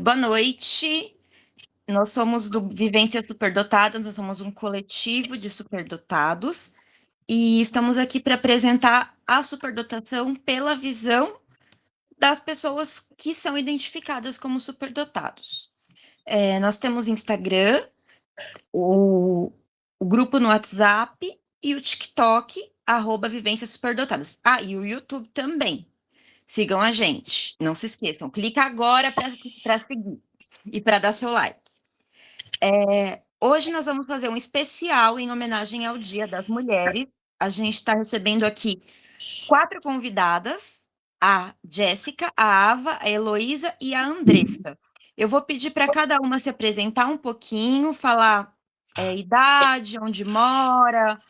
Boa noite. Nós somos do Vivências Superdotadas, nós somos um coletivo de superdotados e estamos aqui para apresentar a superdotação pela visão das pessoas que são identificadas como superdotados. Nós temos Instagram, o grupo no WhatsApp e o TikTok, @Vivências Superdotadas. E o YouTube também. Sigam a gente, não se esqueçam. Clica agora para seguir e para dar seu like. Hoje nós vamos fazer um especial em homenagem ao Dia das Mulheres. A gente está recebendo aqui 4 convidadas: a Jéssica, a Ava, a Heloísa e a Andressa. Eu vou pedir para cada uma se apresentar um pouquinho, falar idade, onde mora,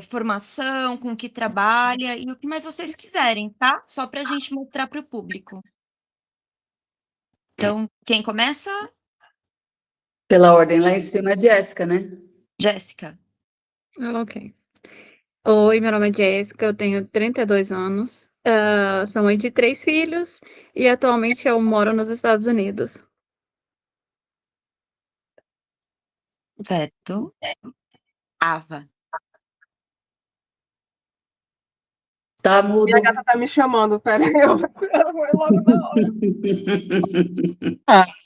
formação, com que trabalha e o que mais vocês quiserem, tá? Só para a gente mostrar para o público. Então, quem começa? Pela ordem lá em cima é Jéssica, né? Jéssica. Ok. Oi, meu nome é Jéssica, eu tenho 32 anos, sou mãe de 3 filhos e atualmente eu moro nos Estados Unidos. Certo. Ava. Tá mudo. Minha gata tá me chamando, peraí, ela foi logo na hora.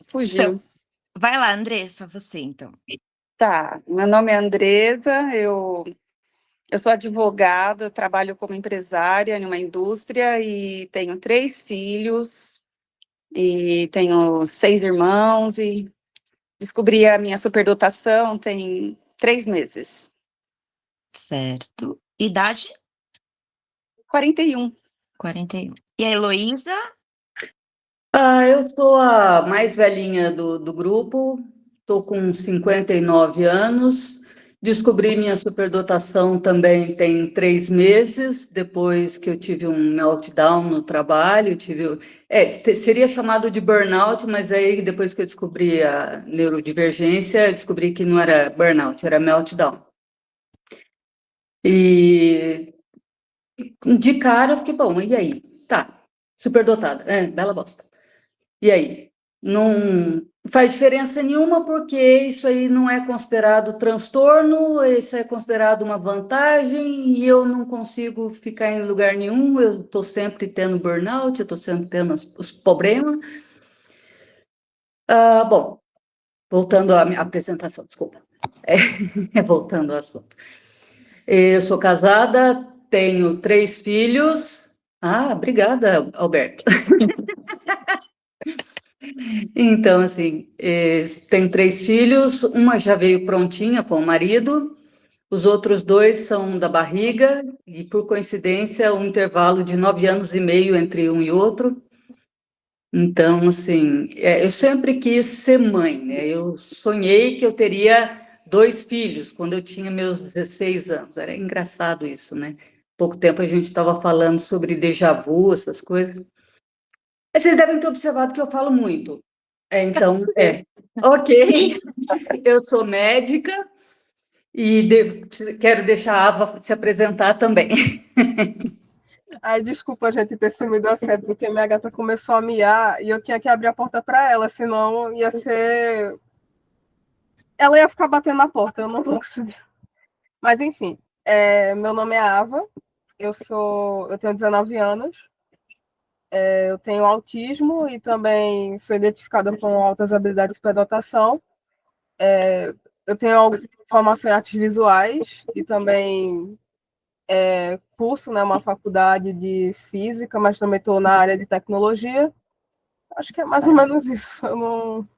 Fugiu. Vai lá, Andressa, você então. Tá, meu nome é Andresa, eu sou advogada, trabalho como empresária em uma indústria e tenho 3 filhos e tenho 6 irmãos e descobri a minha superdotação tem 3 meses. Certo. Idade? 41. 41. E a Heloísa? Eu sou a mais velhinha do grupo, estou com 59 anos, descobri minha superdotação também tem 3 meses, depois que eu tive um meltdown no trabalho, seria chamado de burnout, mas aí depois que eu descobri a neurodivergência, eu descobri que não era burnout, era meltdown. E de cara eu fiquei, bom, e aí? Tá, superdotada, bela bosta. E aí? Não faz diferença nenhuma, porque isso aí não é considerado transtorno, isso é considerado uma vantagem, e eu não consigo ficar em lugar nenhum, eu estou sempre tendo burnout, eu estou sempre tendo os problemas. Bom, voltando à minha apresentação, desculpa. Voltando ao assunto. Eu sou casada, tenho 3 filhos. Obrigada, Alberto. Então, assim, tenho 3 filhos, uma já veio prontinha com o marido, os outros 2 são da barriga, e por coincidência, um intervalo de 9 anos e meio entre um e outro. Então, assim, eu sempre quis ser mãe, né? Eu sonhei que eu teria 2 filhos quando eu tinha meus 16 anos. Era engraçado isso, né? Pouco tempo a gente estava falando sobre déjà vu, essas coisas. Vocês devem ter observado que eu falo muito. Então, ok, eu sou médica e quero deixar a Ava se apresentar também. Ai, desculpa a gente ter sumido a sério, porque minha gata começou a miar e eu tinha que abrir a porta para ela, senão ia ser... Ela ia ficar batendo na porta, eu não posso. Mas, enfim, meu nome é Ava, eu tenho 19 anos, eu tenho autismo e também sou identificada com altas habilidades de superdotação. Eu tenho formação em artes visuais e também curso, né, uma faculdade de física, mas também estou na área de tecnologia. Acho que é mais ou menos isso. Eu não...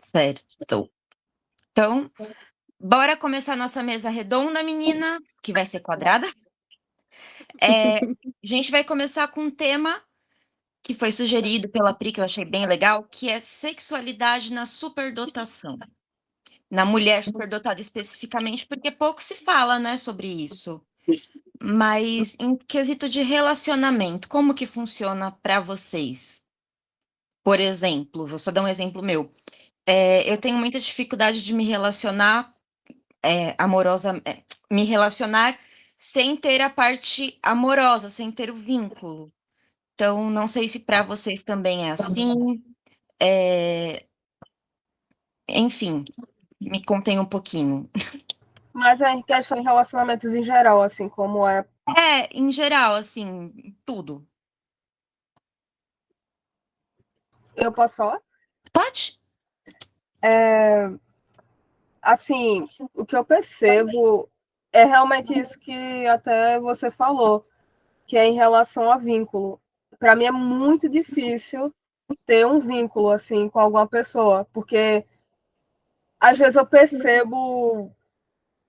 Certo. Então, bora começar nossa mesa redonda, menina, que vai ser quadrada. A gente vai começar com um tema que foi sugerido pela Pri, que eu achei bem legal, que é sexualidade na superdotação. Na mulher superdotada especificamente, porque pouco se fala, né, sobre isso. Mas em quesito de relacionamento, como que funciona para vocês? Por exemplo, vou só dar um exemplo meu. Eu tenho muita dificuldade de me relacionar me relacionar sem ter a parte amorosa, sem ter o vínculo. Então, não sei se para vocês também é assim. É, enfim, me contem um pouquinho. Mas é em questão de relacionamentos em geral, assim, como é. É, em geral, assim, tudo. Eu posso falar? Pode? Assim, o que eu percebo é realmente isso que até você falou, que é em relação a vínculo. Para mim é muito difícil ter um vínculo assim com alguma pessoa, porque às vezes eu percebo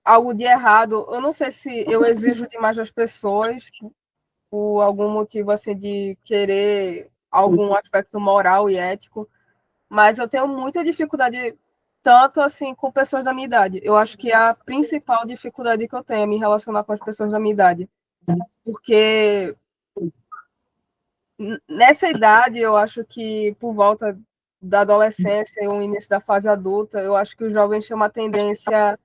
algo de errado. Eu não sei se eu exijo demais das pessoas por algum motivo assim de querer algum aspecto moral e ético, mas eu tenho muita dificuldade tanto assim com pessoas da minha idade. Eu acho que a principal dificuldade que eu tenho é me relacionar com as pessoas da minha idade, porque nessa idade eu acho que por volta da adolescência e o início da fase adulta, eu acho que os jovens têm uma tendência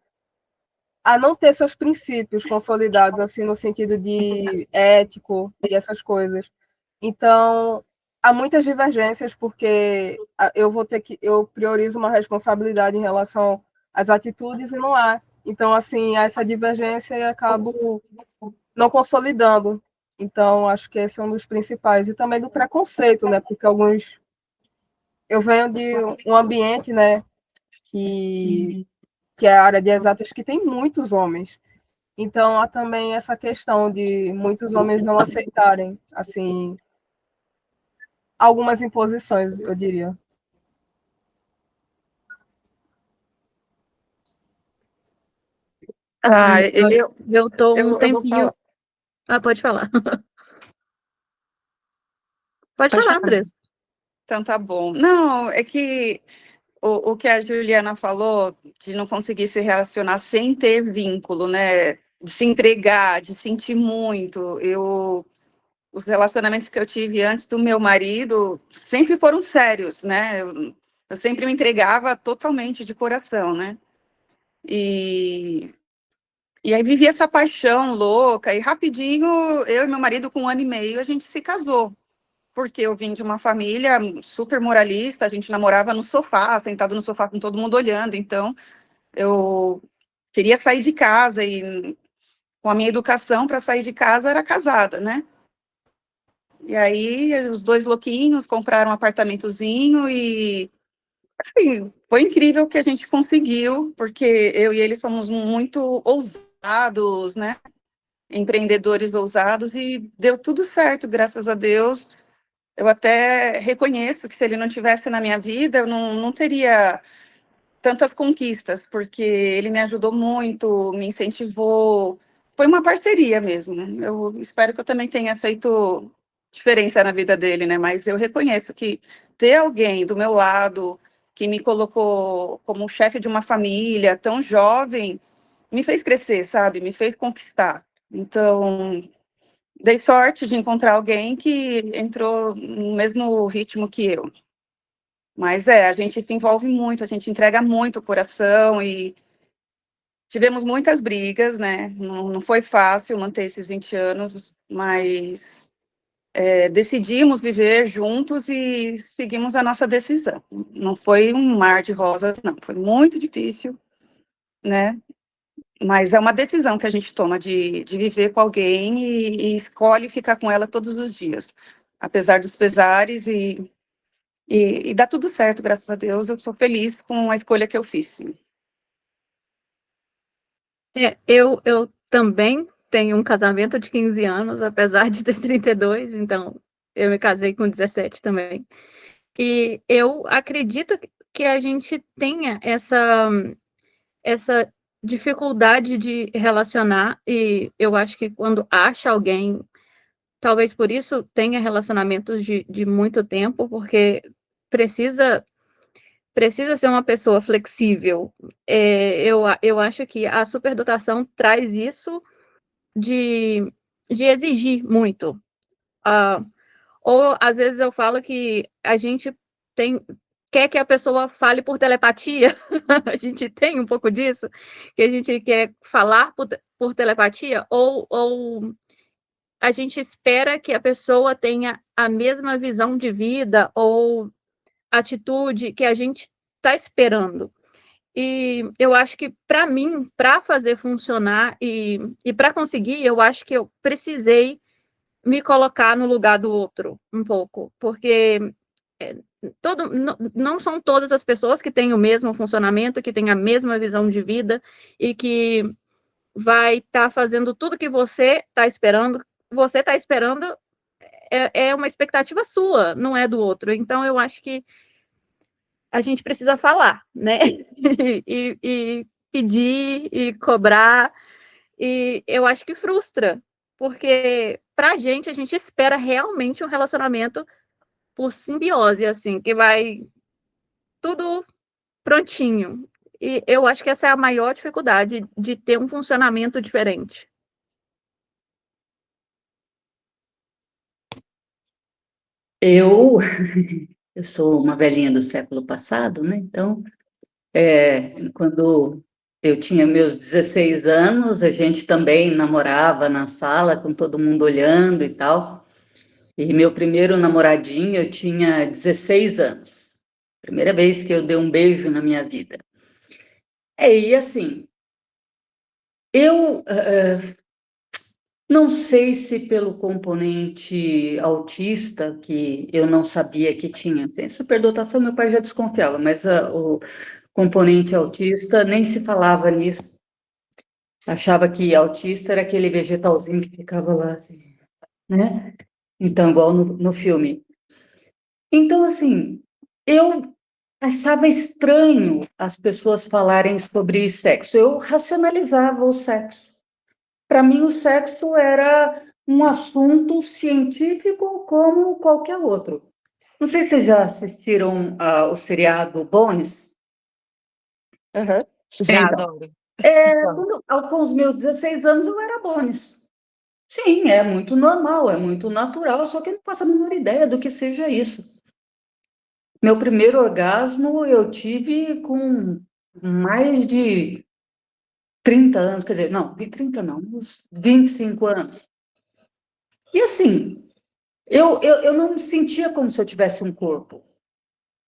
a não ter seus princípios consolidados assim no sentido de ético e essas coisas. Então, há muitas divergências porque eu priorizo uma responsabilidade em relação às atitudes e não há. Então, assim, há essa divergência e acabo não consolidando. Então, acho que esse é um dos principais. E também do preconceito, né? Porque alguns. Eu venho de um ambiente, né? Que é a área de exatas, que tem muitos homens. Então, há também essa questão de muitos homens não aceitarem, assim, algumas imposições, eu diria. Ah, Eu tô um eu vou tempinho. falar. Ah, pode falar. Pode Pode falar, falar. Andressa. Então tá bom. Não, é que o que a Juliana falou de não conseguir se relacionar sem ter vínculo, né? De se entregar, de sentir muito. Os relacionamentos que eu tive antes do meu marido sempre foram sérios, né? Eu sempre me entregava totalmente de coração, né? E, e aí vivi essa paixão louca, e rapidinho, eu e meu marido, com 1 ano e meio, a gente se casou. Porque eu vim de uma família super moralista, a gente namorava no sofá, sentado no sofá com todo mundo olhando. Então, eu queria sair de casa e com a minha educação para sair de casa era casada, né? E aí os dois louquinhos compraram um apartamentozinho e assim, foi incrível o que a gente conseguiu, porque eu e ele somos muito ousados, né? Empreendedores ousados, e deu tudo certo, graças a Deus. Eu até reconheço que se ele não tivesse na minha vida, eu não teria tantas conquistas, porque ele me ajudou muito, me incentivou. Foi uma parceria mesmo. Eu espero que eu também tenha feito diferença na vida dele, né? Mas eu reconheço que ter alguém do meu lado que me colocou como chefe de uma família tão jovem me fez crescer, sabe? Me fez conquistar. Então, dei sorte de encontrar alguém que entrou no mesmo ritmo que eu. Mas a gente se envolve muito, a gente entrega muito o coração e tivemos muitas brigas, né? Não foi fácil manter esses 20 anos, mas decidimos viver juntos e seguimos a nossa decisão. Não foi um mar de rosas, não. Foi muito difícil, né? Mas é uma decisão que a gente toma de viver com alguém e escolhe ficar com ela todos os dias, apesar dos pesares, e dá tudo certo, graças a Deus. Eu sou feliz com a escolha que eu fiz. Sim. Eu também tenho um casamento de 15 anos, apesar de ter 32, então eu me casei com 17 também. E eu acredito que a gente tenha essa dificuldade de relacionar, e eu acho que quando acha alguém, talvez por isso tenha relacionamentos de muito tempo, porque precisa ser uma pessoa flexível. Eu acho que a superdotação traz isso de exigir muito. Ou às vezes eu falo que a gente quer que a pessoa fale por telepatia. A gente tem um pouco disso, que a gente quer falar por telepatia, ou a gente espera que a pessoa tenha a mesma visão de vida ou atitude que a gente está esperando. E eu acho que, para mim, para fazer funcionar e para conseguir, eu acho que eu precisei me colocar no lugar do outro um pouco, porque não são todas as pessoas que têm o mesmo funcionamento, que têm a mesma visão de vida e que vai estar fazendo tudo que você está esperando. Você está esperando é uma expectativa sua, não é do outro. Então, eu acho que a gente precisa falar, né? e pedir e cobrar. E eu acho que frustra, porque pra gente, a gente espera realmente um relacionamento por simbiose, assim, que vai tudo prontinho. E eu acho que essa é a maior dificuldade de ter um funcionamento diferente. Eu, eu sou uma velhinha do século passado, né? Então, quando eu tinha meus 16 anos, a gente também namorava na sala, com todo mundo olhando e tal. E meu primeiro namoradinho, eu tinha 16 anos. Primeira vez que eu dei um beijo na minha vida. E assim, eu não sei se pelo componente autista, que eu não sabia que tinha. Assim, superdotação, meu pai já desconfiava, mas o componente autista nem se falava nisso. Achava que autista era aquele vegetalzinho que ficava lá, assim, né? Então, igual no filme. Então, assim, eu achava estranho as pessoas falarem sobre sexo. Eu racionalizava o sexo. Para mim, o sexo era um assunto científico como qualquer outro. Não sei se vocês já assistiram o seriado Bones. Aham. Já Então, adoro. Então, com os meus 16 anos, eu era Bones. Sim, é muito normal, é muito natural, só que eu não faço a menor ideia do que seja isso. Meu primeiro orgasmo eu tive com mais de 30 anos, quer dizer, não, de 30 não, uns 25 anos. E assim, eu não me sentia como se eu tivesse um corpo.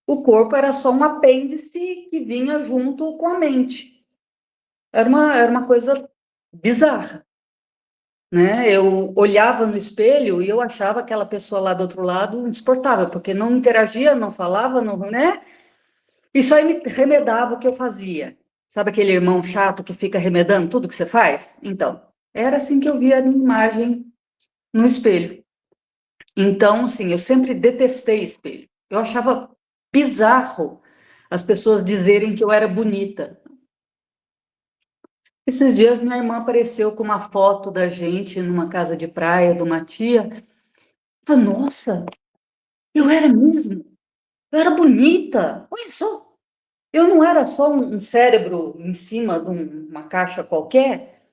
O corpo era só um apêndice que vinha junto com a mente. Era uma coisa bizarra, né? Eu olhava no espelho e eu achava aquela pessoa lá do outro lado insuportável, porque não interagia, não falava, não, né? Isso aí me remedava o que eu fazia. Sabe aquele irmão chato que fica remedando tudo que você faz? Então, era assim que eu via a minha imagem no espelho. Então, assim, eu sempre detestei espelho. Eu achava bizarro as pessoas dizerem que eu era bonita. Esses dias minha irmã apareceu com uma foto da gente numa casa de praia de uma tia. Eu falei, nossa, eu era mesmo. Eu era bonita. Olha só. Eu não era só um cérebro em cima de uma caixa qualquer.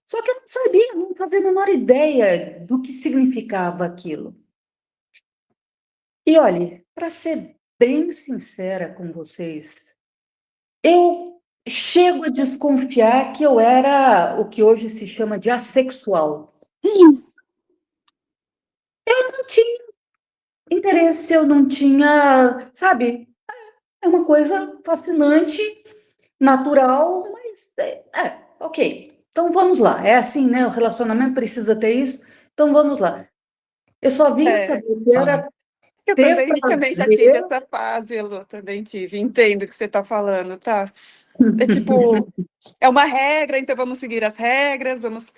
Só que eu não sabia, não fazia a menor ideia do que significava aquilo. E olhe, para ser bem sincera com vocês, eu chego a desconfiar que eu era o que hoje se chama de assexual. Eu não tinha interesse, eu não tinha, sabe? É uma coisa fascinante, natural, mas ok. Então vamos lá. É assim, né? O relacionamento precisa ter isso. Então vamos lá. Eu só vim É, saber que era eu ter também já tive prazer. essa fase, Elô, também tive. Entendo o que você está falando, tá? É tipo, é uma regra, então vamos seguir as regras, vamos.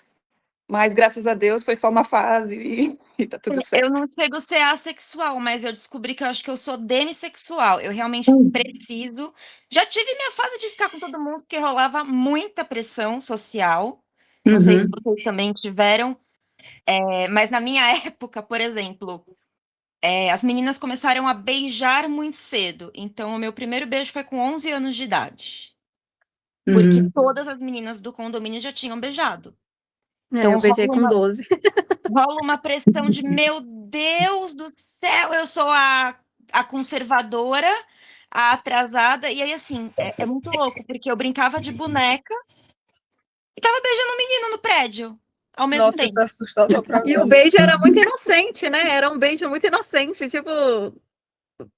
Mas graças a Deus foi só uma fase e tá tudo eu certo. não chego a ser assexual, mas eu descobri que eu acho que eu sou demissexual. Eu realmente preciso. Já tive minha fase de ficar com todo mundo, porque rolava muita pressão social. Não sei se Uhum, vocês também tiveram. Mas na minha época, por exemplo, as meninas começaram a beijar muito cedo. Então, o meu primeiro beijo foi com 11 anos de idade. Porque uhum. todas as meninas do condomínio já tinham beijado. Eu Então, beijei com 12. rola uma pressão de, meu Deus do céu, eu sou a conservadora, a atrasada. E aí, assim, é muito louco, porque eu brincava de boneca e tava beijando um menino no prédio. ao mesmo Nossa, tempo. isso é assustador pra E mim. o beijo era muito inocente, né? Era um beijo muito inocente, tipo,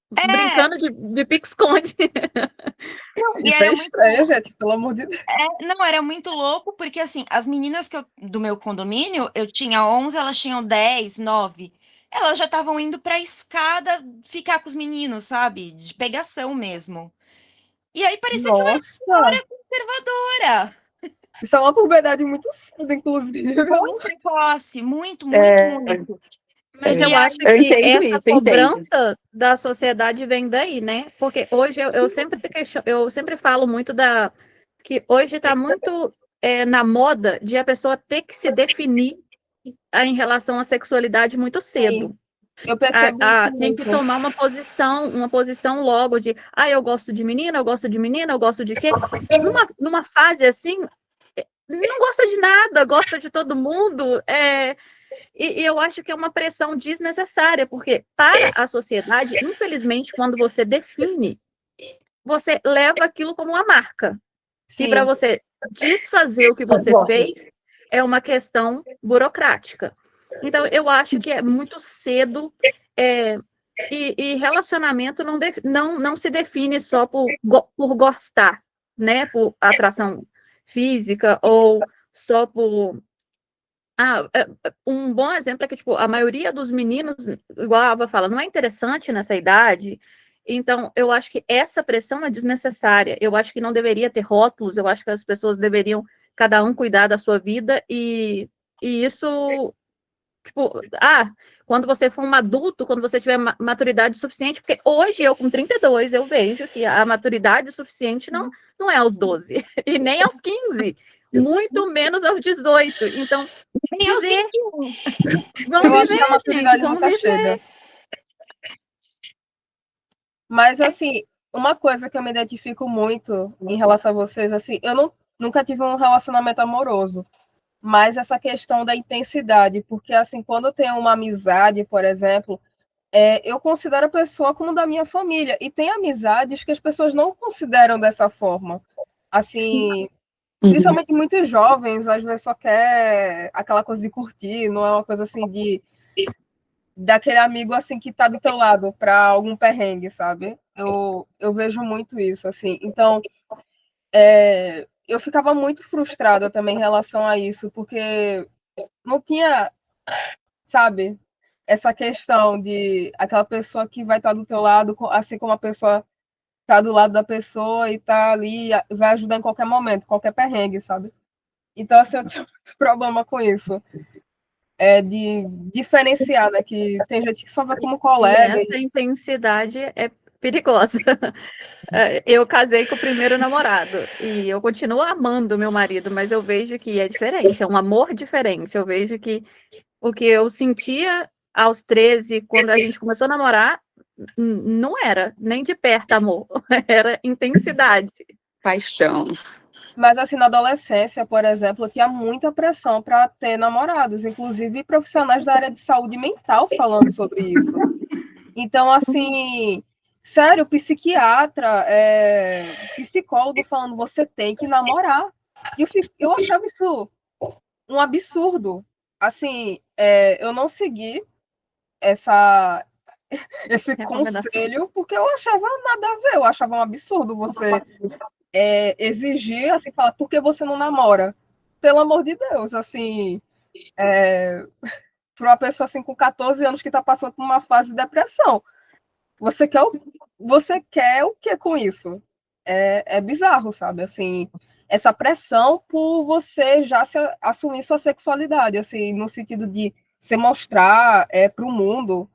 brincando de pique-esconde. E Isso era é muito estranho, gente, pelo amor de Deus. Não, era muito louco, porque assim, as meninas do meu condomínio, eu tinha 11, elas tinham 10, 9. Elas já estavam indo pra escada ficar com os meninos, sabe? De pegação mesmo. E aí parecia que eu era Nossa, conservadora. isso é uma puberdade muito cedo, inclusive. Muito precoce, muito, muito, É, muito. Mas E eu acho eu que entendo essa isso, eu entendo. cobrança da sociedade vem daí, né? Porque hoje eu sempre falo muito que hoje está muito na moda de a pessoa ter que se definir em relação à sexualidade muito cedo. Sim, eu percebo isso Tem que muito. tomar uma posição logo de, eu gosto de menina, eu gosto de menina, eu gosto de quê? Numa fase assim, não gosta de nada, gosta de todo mundo, e eu acho que é uma pressão desnecessária, porque para a sociedade, infelizmente, quando você define, você leva aquilo como uma marca. E para Sim, você desfazer o que você fez, é uma questão burocrática. Então, eu acho que é muito cedo, e relacionamento não se define só por gostar, né? Por atração física ou só por um bom exemplo é que, tipo, a maioria dos meninos, igual a Ava fala, não é interessante nessa idade. Então, eu acho que essa pressão é desnecessária. Eu acho que não deveria ter rótulos, eu acho que as pessoas deveriam, cada um, cuidar da sua vida e isso, tipo, quando você for um adulto, quando você tiver maturidade suficiente, porque hoje eu, com 32, eu vejo que a maturidade suficiente não é aos 12 e nem aos 15, muito menos aos 18. Então, Nem aos viver, 21. vamos eu acho que a viver, gente, maturidade vamos nunca viver. chega. Mas, assim, uma coisa que eu me identifico muito em relação a vocês, assim, nunca tive um relacionamento amoroso, mas essa questão da intensidade, porque, assim, quando eu tenho uma amizade, por exemplo, eu considero a pessoa como da minha família, e tem amizades que as pessoas não consideram dessa forma. Assim, principalmente muitos jovens, às vezes só quer aquela coisa de curtir, não é uma coisa assim daquele amigo assim que tá do teu lado para algum perrengue, sabe? Eu vejo muito isso, assim. Então, eu ficava muito frustrada também em relação a isso, porque não tinha, sabe, essa questão de aquela pessoa que vai estar do teu lado, assim como a pessoa tá do lado da pessoa e tá ali, vai ajudar em qualquer momento, qualquer perrengue, sabe? Então, assim, eu tenho muito problema com isso. De diferenciar, né? Que tem gente que só vê como E colega. essa intensidade é perigosa. Eu casei com o primeiro namorado e eu continuo amando meu marido, mas eu vejo que é diferente, é um amor diferente. Eu vejo que o que eu sentia aos 13, quando a gente começou a namorar, não era nem de perto amor, era intensidade. Paixão. Mas, assim, na adolescência, por exemplo, eu tinha muita pressão para ter namorados, inclusive profissionais da área de saúde mental falando sobre isso. Então, assim, sério, psiquiatra, psicólogo falando, você tem que namorar. E eu achava isso um absurdo. Assim, eu não segui esse conselho, porque eu achava nada a ver, eu achava um absurdo você exigir, assim, falar, por que você não namora? Pelo amor de Deus, assim, para uma pessoa assim com 14 anos que está passando por uma fase de depressão. Você quer o que com isso? É bizarro, sabe? Assim, essa pressão por você já assumir sua sexualidade, assim, no sentido de se mostrar para o mundo.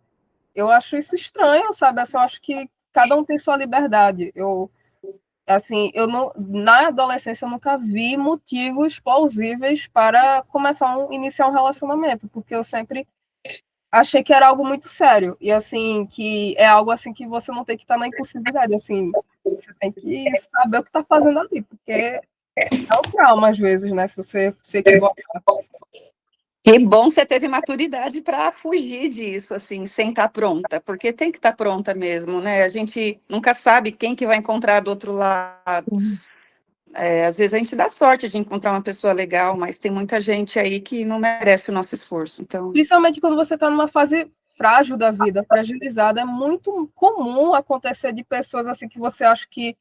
Eu acho isso estranho, sabe? Assim, eu acho que cada um tem sua liberdade. Assim, na adolescência eu nunca vi motivos plausíveis para iniciar um relacionamento, porque eu sempre achei que era algo muito sério, e assim, que é algo assim que você não tem que estar na impulsividade, assim, você tem que saber o que está fazendo ali, porque é um trauma às vezes, né, se você se equivocar. Que bom você teve maturidade para fugir disso, assim, sem estar pronta, porque tem que estar pronta mesmo, né? A gente nunca sabe quem que vai encontrar do outro lado. Às vezes a gente dá sorte de encontrar uma pessoa legal, mas tem muita gente aí que não merece o nosso esforço. Então, Principalmente quando você está numa fase frágil da vida, fragilizada, é muito comum acontecer de pessoas assim que você acha que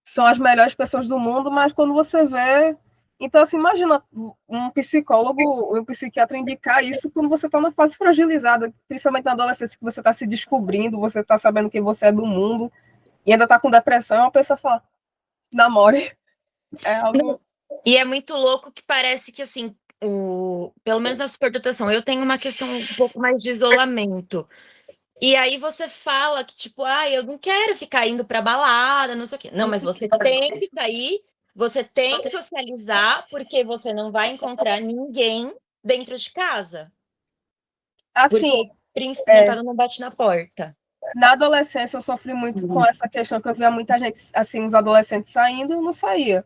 são as melhores pessoas do mundo, mas quando você vê. Então, assim, imagina um psicólogo, um psiquiatra indicar isso quando você está numa fase fragilizada, principalmente na adolescência, que você está se descobrindo, você está sabendo quem você é do mundo, e ainda está com depressão, a pessoa fala, namore. É algo. E é muito louco que parece que, assim, pelo menos na superdotação, eu tenho uma questão um pouco mais de isolamento. E aí você fala que, tipo, eu não quero ficar indo pra balada, não sei o quê. Não, mas você tem que sair, você tem que socializar, porque você não vai encontrar ninguém dentro de casa. Porque Assim, o príncipe encantado não bate na porta. na adolescência eu sofri muito com essa questão que eu via muita gente, assim, os adolescentes saindo, eu não saía.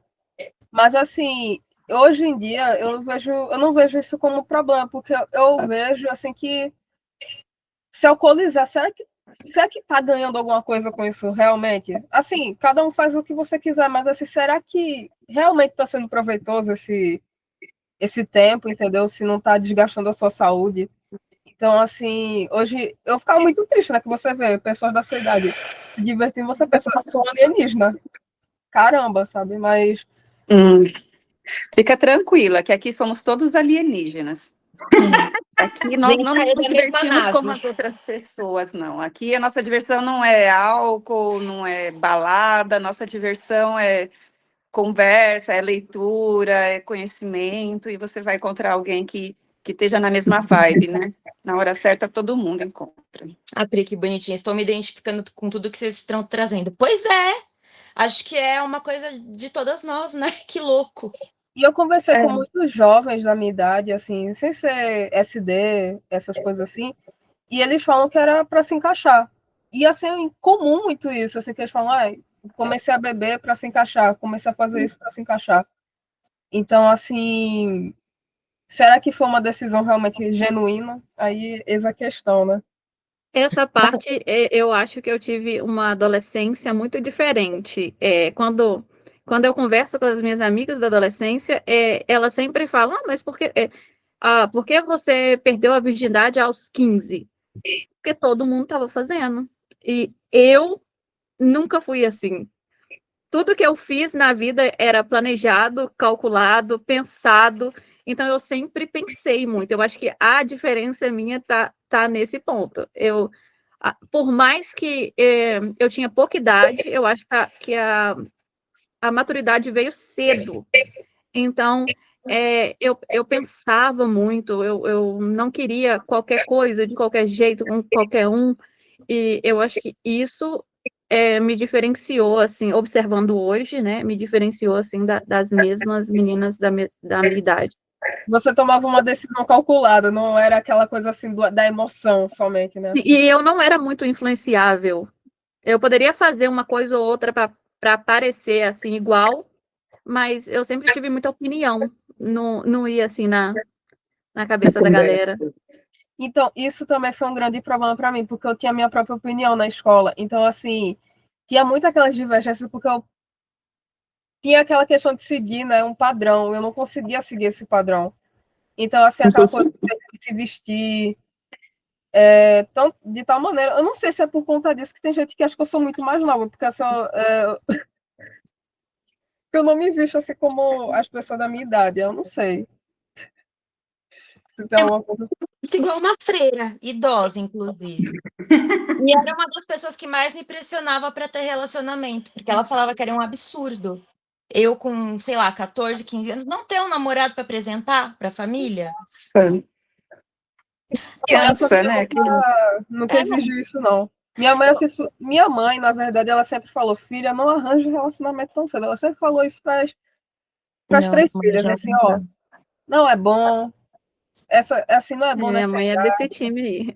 Mas assim, hoje em dia eu não vejo isso como problema, porque eu vejo assim que se alcoolizar, será que tá ganhando alguma coisa com isso realmente? Assim, cada um faz o que você quiser, mas assim, será que realmente está sendo proveitoso esse tempo, entendeu? Se não está desgastando a sua saúde. Então, assim, hoje eu ficava muito triste, né? Que você vê pessoas da sua idade se divertindo, você pensa, sou alienígena. Caramba, sabe? Mas fica tranquila, que aqui somos todos alienígenas. Aqui nós não Nem nos saiu da mesma divertimos como nave. as outras pessoas, não. Aqui a nossa diversão não é álcool, não é balada, a nossa diversão é conversa, é leitura, é conhecimento, e você vai encontrar alguém que esteja na mesma vibe, né? Na hora certa, todo mundo encontra. Pri, que bonitinha. Estou me identificando com tudo que vocês estão trazendo. Pois é, acho que é uma coisa de todas nós, né? Que louco. e eu conversei com muitos jovens da minha idade, assim, sem ser SD, essas coisas assim, e eles falam que era para se encaixar. E assim, é comum muito isso, assim, que eles falam, comecei a beber para se encaixar, comecei a fazer isso para se encaixar. Então, assim, será que foi uma decisão realmente genuína? Aí, eis a questão, né? Essa parte, eu acho que eu tive uma adolescência muito diferente. Quando eu converso com as minhas amigas da adolescência, elas sempre falam, mas por que você perdeu a virgindade aos 15? Porque todo mundo estava fazendo. E eu nunca fui assim. Tudo que eu fiz na vida era planejado, calculado, pensado. Então, eu sempre pensei muito. Eu acho que a diferença minha tá nesse ponto. Por mais que eu tinha pouca idade, eu acho que a maturidade veio cedo. Então, eu pensava muito, eu não queria qualquer coisa, de qualquer jeito, com qualquer um. E eu acho que isso me diferenciou, assim, observando hoje, né? Me diferenciou, assim, das mesmas meninas da minha idade. Você tomava uma decisão calculada, não era aquela coisa assim da emoção somente, né? Assim. E eu não era muito influenciável. Eu poderia fazer uma coisa ou outra para parecer, assim, igual, mas eu sempre tive muita opinião. Não ia, assim, na cabeça da galera. Então, isso também foi um grande problema para mim, porque eu tinha minha própria opinião na escola. Então, assim, tinha muito aquelas divergências, porque eu tinha aquela questão de seguir, né, um padrão. Eu não conseguia seguir esse padrão. Então, assim, aquela coisa de se vestir de tal maneira. Eu não sei se é por conta disso que tem gente que acha que eu sou muito mais nova, porque assim, eu não me visto assim como as pessoas da minha idade. Eu não sei se tem alguma coisa. Igual uma freira, idosa, inclusive. E era uma das pessoas que mais me pressionava para ter relacionamento, porque ela falava que era um absurdo. Eu, com, sei lá, 14, 15 anos, não ter um namorado para apresentar para a família. Criança, né? Nunca exigiu isso, não. Minha mãe, na verdade, ela sempre falou, filha, não arranja relacionamento tão cedo. Ela sempre falou isso para as três filhas, assim, ó, não é bom, assim, não é bom Minha nessa mãe é idade. desse time aí.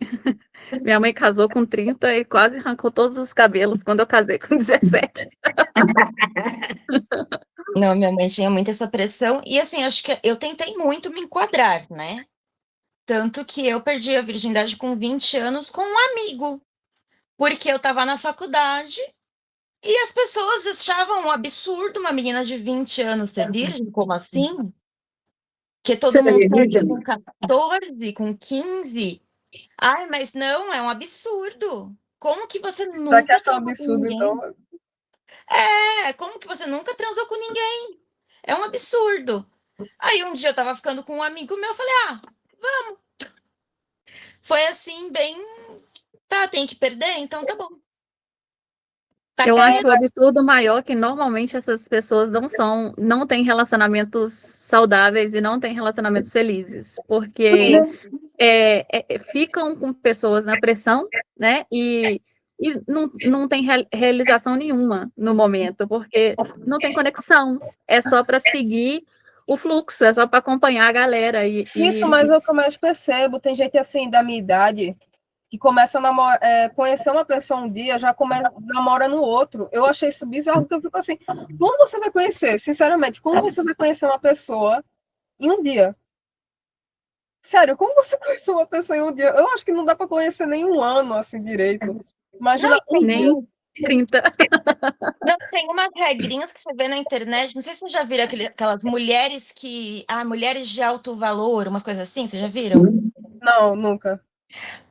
Minha mãe casou com 30 e quase arrancou todos os cabelos quando eu casei com 17. Não, minha mãe tinha muito essa pressão. E assim, acho que eu tentei muito me enquadrar, né? Tanto que eu perdi a virgindade com 20 anos com um amigo. Porque eu tava na faculdade E as pessoas achavam um absurdo uma menina de 20 anos ser virgem, como assim? Que todo Ser mundo perde alienígena. com 14, com 15. Ai, mas não, é um absurdo. Como que você Já que é nunca tão transou com absurdo, ninguém? então. Como que você nunca transou com ninguém? É um absurdo. Aí um dia eu tava ficando com um amigo meu, eu falei, foi assim, bem, tá, tem que perder, então tá bom. Tá Eu acho querendo? o absurdo maior que normalmente essas pessoas não têm relacionamentos saudáveis e não têm relacionamentos felizes, porque ficam com pessoas na pressão, né? E não tem realização nenhuma no momento, porque não tem conexão, é só para seguir o fluxo, é só para acompanhar a galera. Isso, mas é o que eu mais percebo. Tem gente assim da minha idade que começa a conhecer uma pessoa um dia, já namora no outro. Eu achei isso bizarro, porque eu fico assim, como você vai conhecer, sinceramente, como você vai conhecer uma pessoa em um dia? Sério, como você conheceu uma pessoa em um dia? Eu acho que não dá para conhecer nem um ano assim direito. Imagina Não, um dia. nem 30. não, tem umas regrinhas que você vê na internet, não sei se vocês já viram aquelas mulheres mulheres de alto valor, umas coisas assim, vocês já viram? Não, nunca.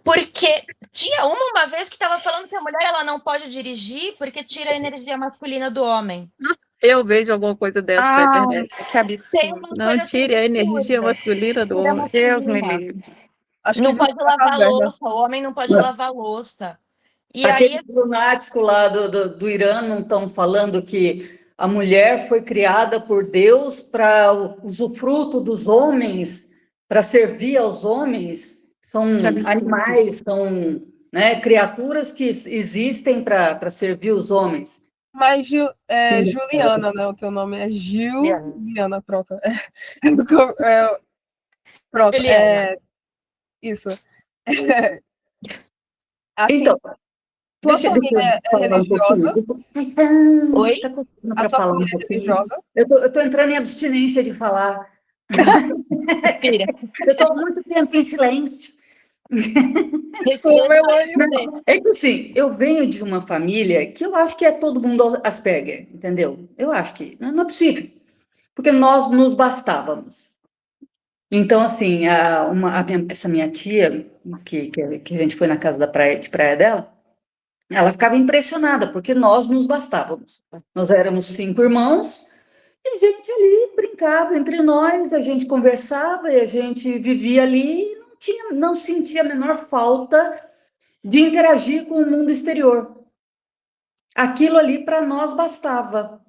Porque tinha uma vez que estava falando que a mulher ela não pode dirigir porque tira a energia masculina do homem. Eu vejo alguma coisa dessa na internet. Que Tem absurdo. umas Não coisas assim tire a energia absurdas. masculina do Tira a homem. Deus me masculina. livre. Acho que Não viu pode na lavar caverna. louça, o homem não pode lavar louça. E aí, Aqueles lunáticos lá do Irã não estão falando que a mulher foi criada por Deus para usufruto dos homens, para servir aos homens? São Que absurdo. animais, são, né, criaturas que existem para servir os homens. Mas Juliana, né? O teu nome é Juliana, pronto. Pronto, Juliana, isso. Assim, Então, tua deixa eu família é falar um religiosa? pouquinho. oi? Está A para tua falar um família é pouquinho. religiosa? Eu estou entrando em abstinência de falar. Respira. Eu estou muito tempo em silêncio. Como Respira. Heloísa. É que assim, eu venho de uma família que eu acho que é todo mundo Asperger, entendeu? Eu acho que não é possível, porque nós nos bastávamos. Então, assim, essa minha tia, que a gente foi na casa de praia dela, ela ficava impressionada, porque nós nos bastávamos. Nós éramos 5 irmãos, e a gente ali brincava entre nós, a gente conversava, e a gente vivia ali, e não sentia a menor falta de interagir com o mundo exterior. Aquilo ali para nós bastava.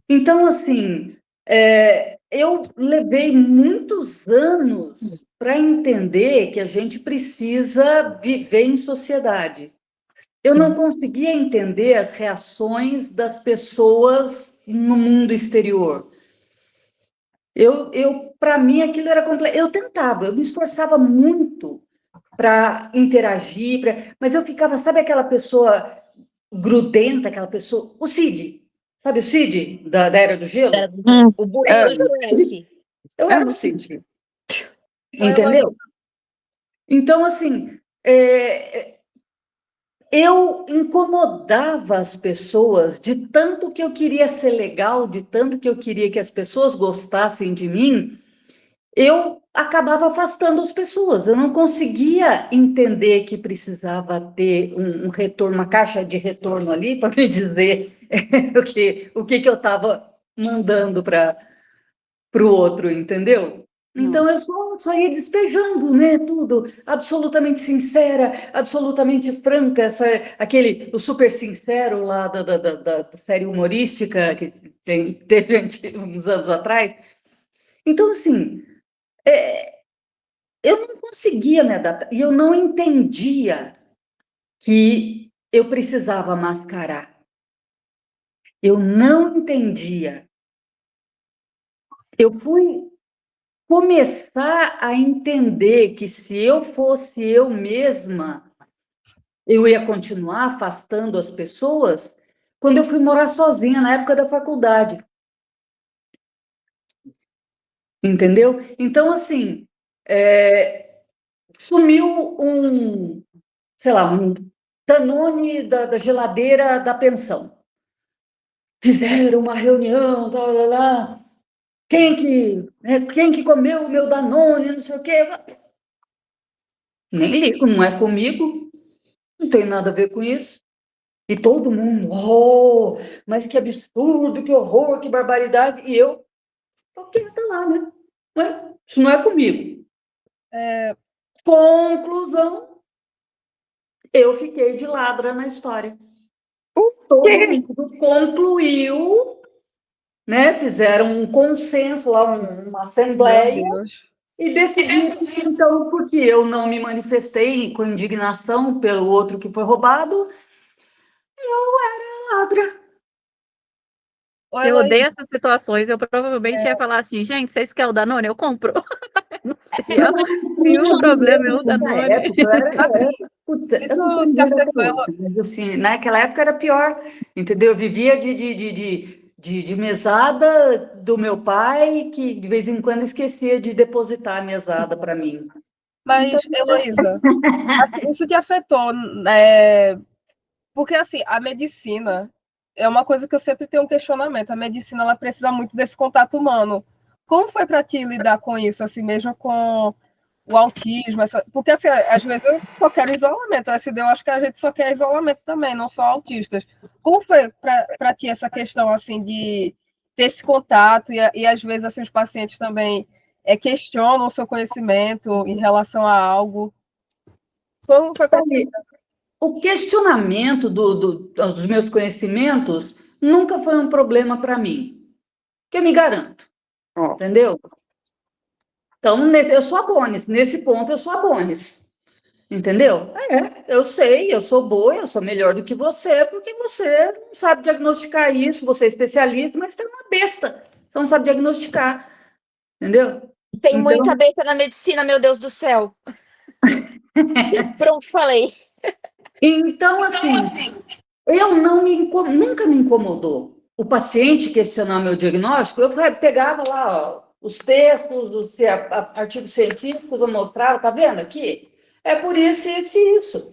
Então, assim, eu levei muitos anos para entender que a gente precisa viver em sociedade. Eu não conseguia entender as reações das pessoas no mundo exterior. Para mim, aquilo era completo. Eu tentava, eu me esforçava muito para interagir, mas eu ficava, sabe aquela pessoa grudenta, aquela pessoa. O Cid, sabe o Cid da Era do Gelo? O burro do Shrek. Eu era o Cid. Entendeu? Então, assim, eu incomodava as pessoas de tanto que eu queria ser legal, de tanto que eu queria que as pessoas gostassem de mim, eu acabava afastando as pessoas. Eu não conseguia entender que precisava ter um retorno, uma caixa de retorno ali para me dizer o que eu estava mandando para o outro, entendeu? Então eu só ia despejando, né, tudo, absolutamente sincera, absolutamente franca, o super sincero lá da série humorística que teve uns anos atrás. Então, assim, eu não conseguia me adaptar, e eu não entendia que eu precisava mascarar. Eu não entendia. Eu fui começar a entender que se eu fosse eu mesma, eu ia continuar afastando as pessoas quando eu fui morar sozinha na época da faculdade. Entendeu? Então, assim, sumiu sei lá, um Danone da geladeira da pensão. fizeram uma reunião, tal, lá, lá. Quem que comeu o meu Danone, não sei o quê. Nem ligo, não é comigo, não tem nada a ver com isso. E todo mundo, oh, mas que absurdo, que horror, que barbaridade. E eu, tô quieta lá, né? Isso não é comigo. Conclusão, eu fiquei de ladra na história. Todo mundo concluiu, né? Fizeram um consenso lá, uma Meu assembleia, Deus. e decidiram, então, porque eu não me manifestei com indignação pelo outro que foi roubado, eu era ladra. Ô, Eu odeio Heloísa, essas situações. Eu provavelmente ia falar assim, gente, vocês querem o Danone? Eu compro. Não seria nenhum problema eu o Danone. assim, Puta, eu isso não tô te entendendo até afetou, hoje, mas assim, naquela época era pior, entendeu? Eu vivia de mesada do meu pai, que de vez em quando esquecia de depositar a mesada para mim. Então, mas, Heloísa, assim, isso te afetou, porque, assim, a medicina é uma coisa que eu sempre tenho um questionamento. A medicina, ela precisa muito desse contato humano. Como foi para ti lidar com isso, assim, mesmo com o autismo? Porque, assim, às vezes eu só quero isolamento. A SD, eu acho que a gente só quer isolamento também, não só autistas. Como foi para ti essa questão, assim, de ter esse contato e às vezes, assim, os pacientes também questionam o seu conhecimento em relação a algo? Como foi para ti? o questionamento dos meus conhecimentos nunca foi um problema para mim, que eu me garanto, entendeu? Então, eu sou a Bonis, nesse ponto eu sou a Bonis, entendeu? Eu sei, eu sou boa, eu sou melhor do que você, porque você não sabe diagnosticar isso, você é especialista, mas você é uma besta, você não sabe diagnosticar, entendeu? Tem Então, muita besta na medicina, meu Deus do céu. Pronto, falei. então assim, eu nunca me incomodou o paciente questionar meu diagnóstico. Eu pegava lá, ó, os textos, os artigos científicos, eu mostrava, tá vendo aqui? É por isso, isso e isso.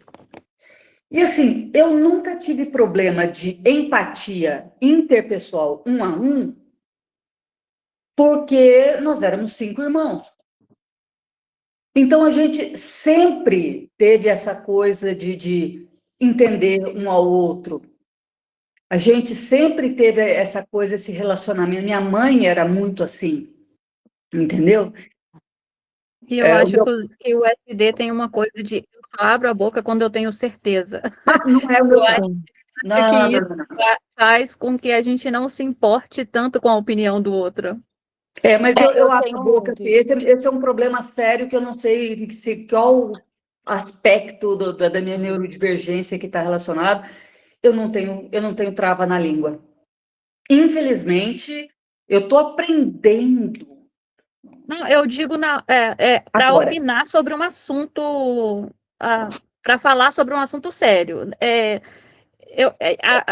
E assim, eu nunca tive problema de empatia interpessoal um a um, porque nós éramos 5 irmãos. Então a gente sempre teve essa coisa de entender um ao outro. A gente sempre teve essa coisa, esse relacionamento. Minha mãe era muito assim, entendeu? E eu acho Meu... que o SD tem uma coisa de eu só abro a boca quando eu tenho certeza. não é o Eu meu acho tom. que Não, isso não, não. faz com que a gente não se importe tanto com a opinião do outro. Mas eu eu abro tenho a boca. muito Assim, isso. esse é um problema sério que eu não sei qual aspecto da minha neurodivergência que está relacionado. Eu não tenho trava na língua. Infelizmente, eu estou aprendendo Não, eu digo para agora. opinar sobre um assunto, para falar sobre um assunto sério.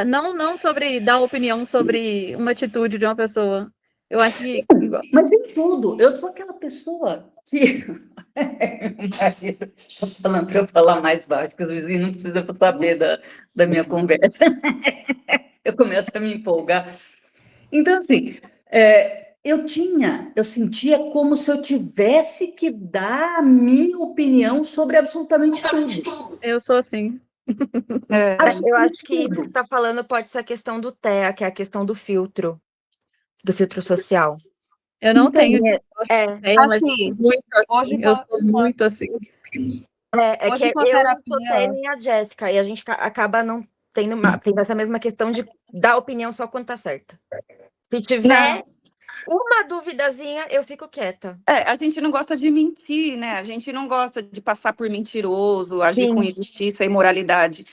Não sobre dar opinião sobre uma atitude de uma pessoa. Eu acho que Mas em tudo, eu sou aquela pessoa que. Meu marido tá falando para eu falar mais baixo, que os vizinhos não precisam saber da minha conversa. Eu começo a me empolgar. Então, assim, eu sentia como se eu tivesse que dar a minha opinião sobre absolutamente tudo. eu sou assim. Eu acho que isso que Tudo. você está falando pode ser a questão do TEA, que é a questão do filtro social. Eu não Então, tenho É, ideia, mas Assim, muito hoje assim. Eu sou muito assim. é hoje que com a eu sou TEA terapia, nem a Jéssica, e a gente acaba não tendo essa mesma questão de dar opinião só quando tá certa. Se Não, tiver uma duvidazinha, eu fico quieta. a gente não gosta de mentir, né? A gente não gosta de passar por mentiroso, agir com Sim. injustiça e imoralidade.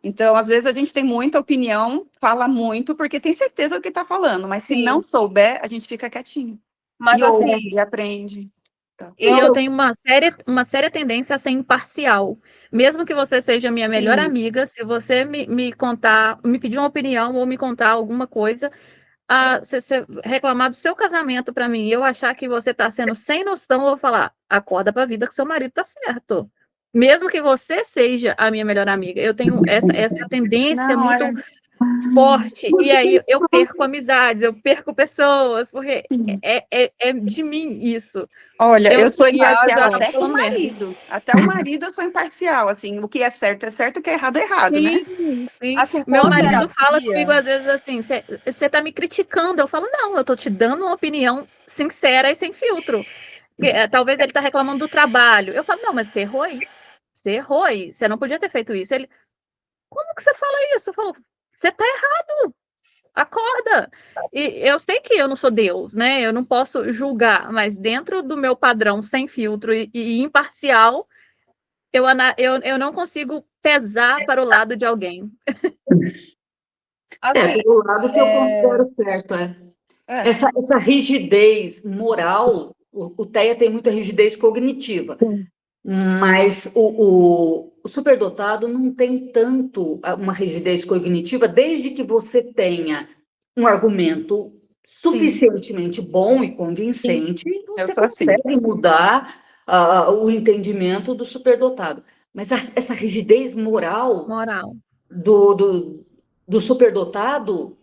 Então, às vezes, a gente tem muita opinião, fala muito, porque tem certeza do que está falando, mas se sim. não souber, a gente fica quietinho. Mas E assim, ouve, e aprende. E eu eu tenho uma séria tendência a ser imparcial. Mesmo que você seja minha melhor Sim. amiga, se você me contar, me pedir uma opinião ou me contar alguma coisa, você reclamar do seu casamento para mim e eu achar que você está sendo sem noção, eu vou falar, acorda para a vida que seu marido está certo. Mesmo que você seja a minha melhor amiga. Eu tenho essa tendência Não, muito forte, e aí eu perco amizades, eu perco pessoas, porque é de mim isso. Olha, eu sou E às vezes eu imparcial acabo até com o falando merda. marido. Até o marido eu sou imparcial, assim, o que é certo, o que é errado, né? Sim, sim. Assim, com Meu a marido fala terapia, comigo às vezes assim, você tá me criticando. Eu falo, não, eu tô te dando uma opinião sincera e sem filtro. Talvez ele tá reclamando do trabalho. Eu falo, não, mas você errou aí. Você errou aí. Você não podia ter feito isso. Ele, como que você fala isso? Eu falo, você tá errado. Acorda. E eu sei que eu não sou Deus, né? Eu não posso julgar, mas dentro do meu padrão sem filtro e imparcial, eu não consigo pesar para o lado de alguém. assim, Pelo lado que eu considero certo, É, essa rigidez moral, o TEA tem muita rigidez cognitiva, mas o superdotado não tem tanto uma rigidez cognitiva, desde que você tenha um argumento suficientemente bom e convincente, eu você sou assim. consegue mudar o entendimento do superdotado. Mas essa rigidez moral Moral. do superdotado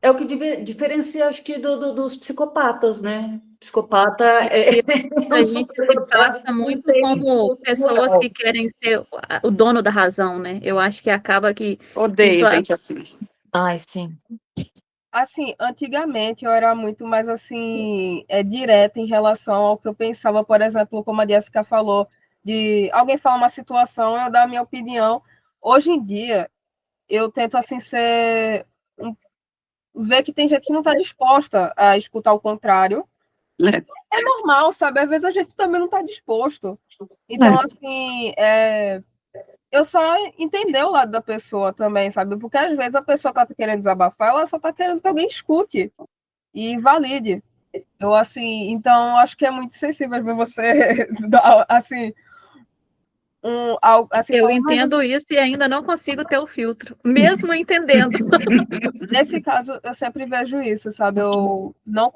é o que diferencia, acho que, dos psicopatas, né? Psicopata E é a um gente se superdotado passa que não muito tem como pessoas moral. que querem ser o dono da razão, né? Eu acho que acaba que Odeio isso gente assim. Ai, sim. assim, antigamente eu era muito mais assim, direta em relação ao que eu pensava, por exemplo, como a Jéssica falou, de alguém falar uma situação, eu dar a minha opinião. Hoje em dia, eu tento assim ver que tem gente que não está disposta a escutar o contrário. É normal, sabe? Às vezes a gente também não está disposto. Então, assim, eu só entender o lado da pessoa também, sabe? Porque às vezes a pessoa tá querendo desabafar, ela só tá querendo que alguém escute e valide. Eu, assim, então, acho que é muito sensível ver você dar, assim, algo, assim, eu falar, mas entendo isso e ainda não consigo ter o filtro, mesmo entendendo. nesse caso, eu sempre vejo isso, sabe? Eu não,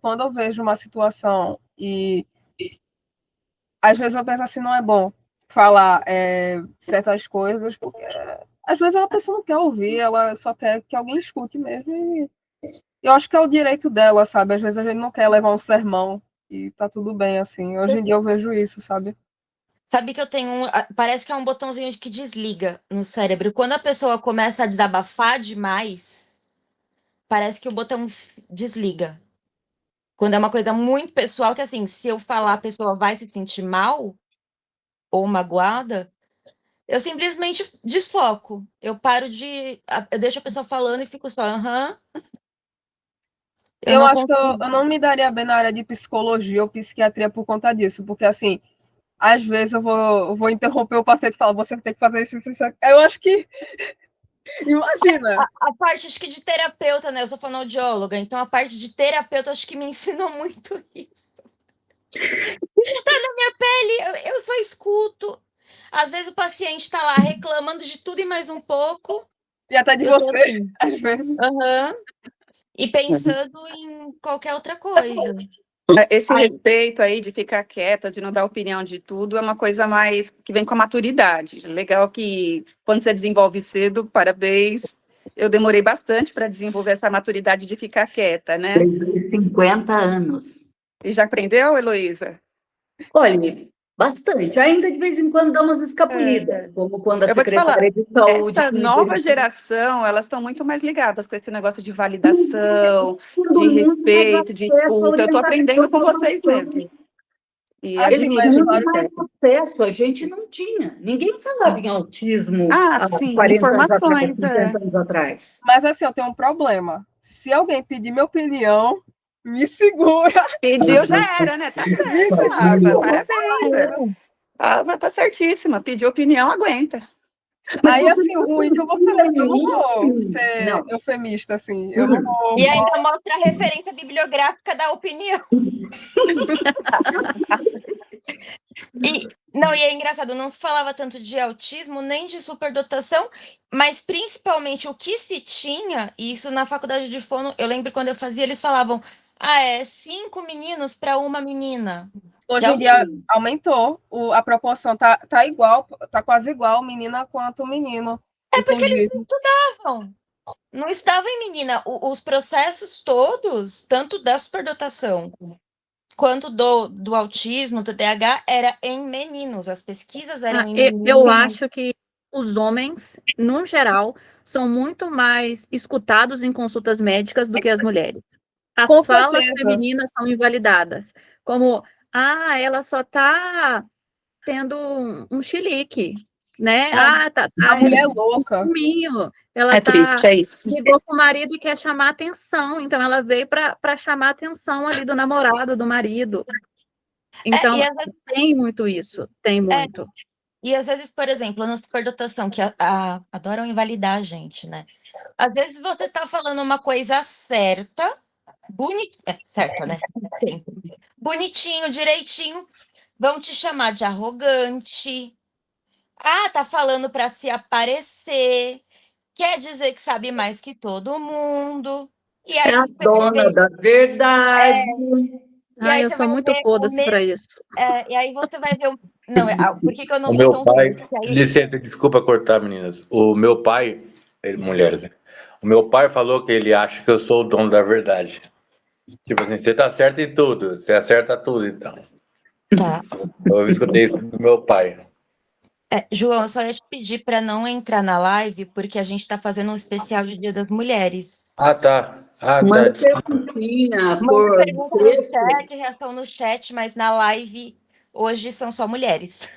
quando eu vejo uma situação e às vezes eu penso assim, não é bom falar certas coisas, porque às vezes a pessoa não quer ouvir, ela só quer que alguém escute mesmo. E eu acho que é o direito dela, sabe? Às vezes a gente não quer levar um sermão e tá tudo bem, assim. Hoje em dia eu vejo isso, sabe? Sabe que eu tenho parece que é um botãozinho que desliga no cérebro. Quando a pessoa começa a desabafar demais, parece que o botão desliga. Quando é uma coisa muito pessoal, que assim, se eu falar, a pessoa vai se sentir mal ou magoada, eu simplesmente desfoco. Eu paro de. Eu deixo a pessoa falando e fico só, aham. Eu Eu não acho que eu consigo. não me daria bem na área de psicologia ou psiquiatria por conta disso, porque, assim, às vezes eu vou interromper o paciente e falar, você tem que fazer isso. Eu acho que, imagina, A parte, acho que de terapeuta, né? Eu sou fonoaudióloga, então a parte de terapeuta acho que me ensinou muito isso. Tá na minha pele, eu só escuto. Às vezes o paciente tá lá reclamando de tudo e mais um pouco. e até de Eu tô você, assim, às vezes. aham. E pensando em qualquer outra coisa. Esse Ai, respeito aí de ficar quieta, de não dar opinião de tudo, é uma coisa mais que vem com a maturidade. Legal que quando você desenvolve cedo, parabéns. Eu demorei bastante para desenvolver essa maturidade de ficar quieta, né? 50 anos. E já aprendeu, Heloísa? Olha, bastante. Ainda de vez em quando dá umas escapulidas, É, como quando a eu vou te falar, Secretaria de Saúde essa me nova verifica geração, elas estão muito mais ligadas com esse negócio de validação, de tendo muito mais respeito, de acesso à escuta. Eu estou aprendendo orientação com para vocês mesmo. paciente. E Assim, Eles admiro têm mas muito muito claro isso. mais acesso, a gente não tinha. Ninguém falava em autismo Ah, há sim, 40 anos atrás, informações. 50 anos atrás. Mas assim, eu tenho um problema. Se alguém pedir minha opinião, me segura, Pediu, já era, né? Tá me certo, Ava. segura. Parabéns. Ava tá certíssima. Pediu opinião, aguenta. Mas Aí, você assim, o não ruim é que eu vou ser, eu não vou ser não. eufemista, assim. Eu não vou. e ainda mostra a referência bibliográfica da opinião. Não, e é engraçado, não se falava tanto de autismo nem de superdotação, mas principalmente o que se tinha, e isso na faculdade de fono, eu lembro quando eu fazia, eles falavam: ah, é 5 meninos para uma menina. De Hoje em dia autismo. aumentou, a proporção tá igual, tá quase igual menina quanto menino, É porque eles inclusive. não estudavam. Não estava em menina. Os processos todos, tanto da superdotação quanto do autismo, do TDAH, era em meninos. As pesquisas eram em meninos. Eu acho que os homens, no geral, são muito mais escutados em consultas médicas do que as mulheres. As Com falas certeza. femininas são invalidadas, como, ela só está tendo um chilique, né? Tá A mulher é louca. ciúminho. Ela É triste, é isso. brigou com o marido e quer chamar atenção, então ela veio para chamar a atenção ali do namorado, do marido. Então, e às vezes, tem muito isso, tem muito. e às vezes, por exemplo, na superdotação, que adoram invalidar a gente, né? Às vezes você tá falando uma coisa certa, certa, né? Bonitinho, direitinho, vão te chamar de arrogante. Tá falando para se aparecer, quer dizer que sabe mais que todo mundo. E aí É a você vai dona ver, da verdade. e aí Eu você sou vai muito ver foda-se para isso. e aí você vai ver não, por que eu não O sou meu tão pai, foda? Porque aí licença, desculpa cortar, meninas. O meu pai, mulheres, né? O meu pai falou que ele acha que eu sou o dono da verdade. Tipo assim, você tá certo em tudo, você acerta tudo, então. tá. Eu escutei isso do meu pai. João, eu só ia te pedir para não entrar na live, porque a gente tá fazendo um especial de Dia das Mulheres. Tá. Manda Desculpa. perguntinha Manda por pergunta no texto. chat, reação no chat, mas na live hoje são só mulheres.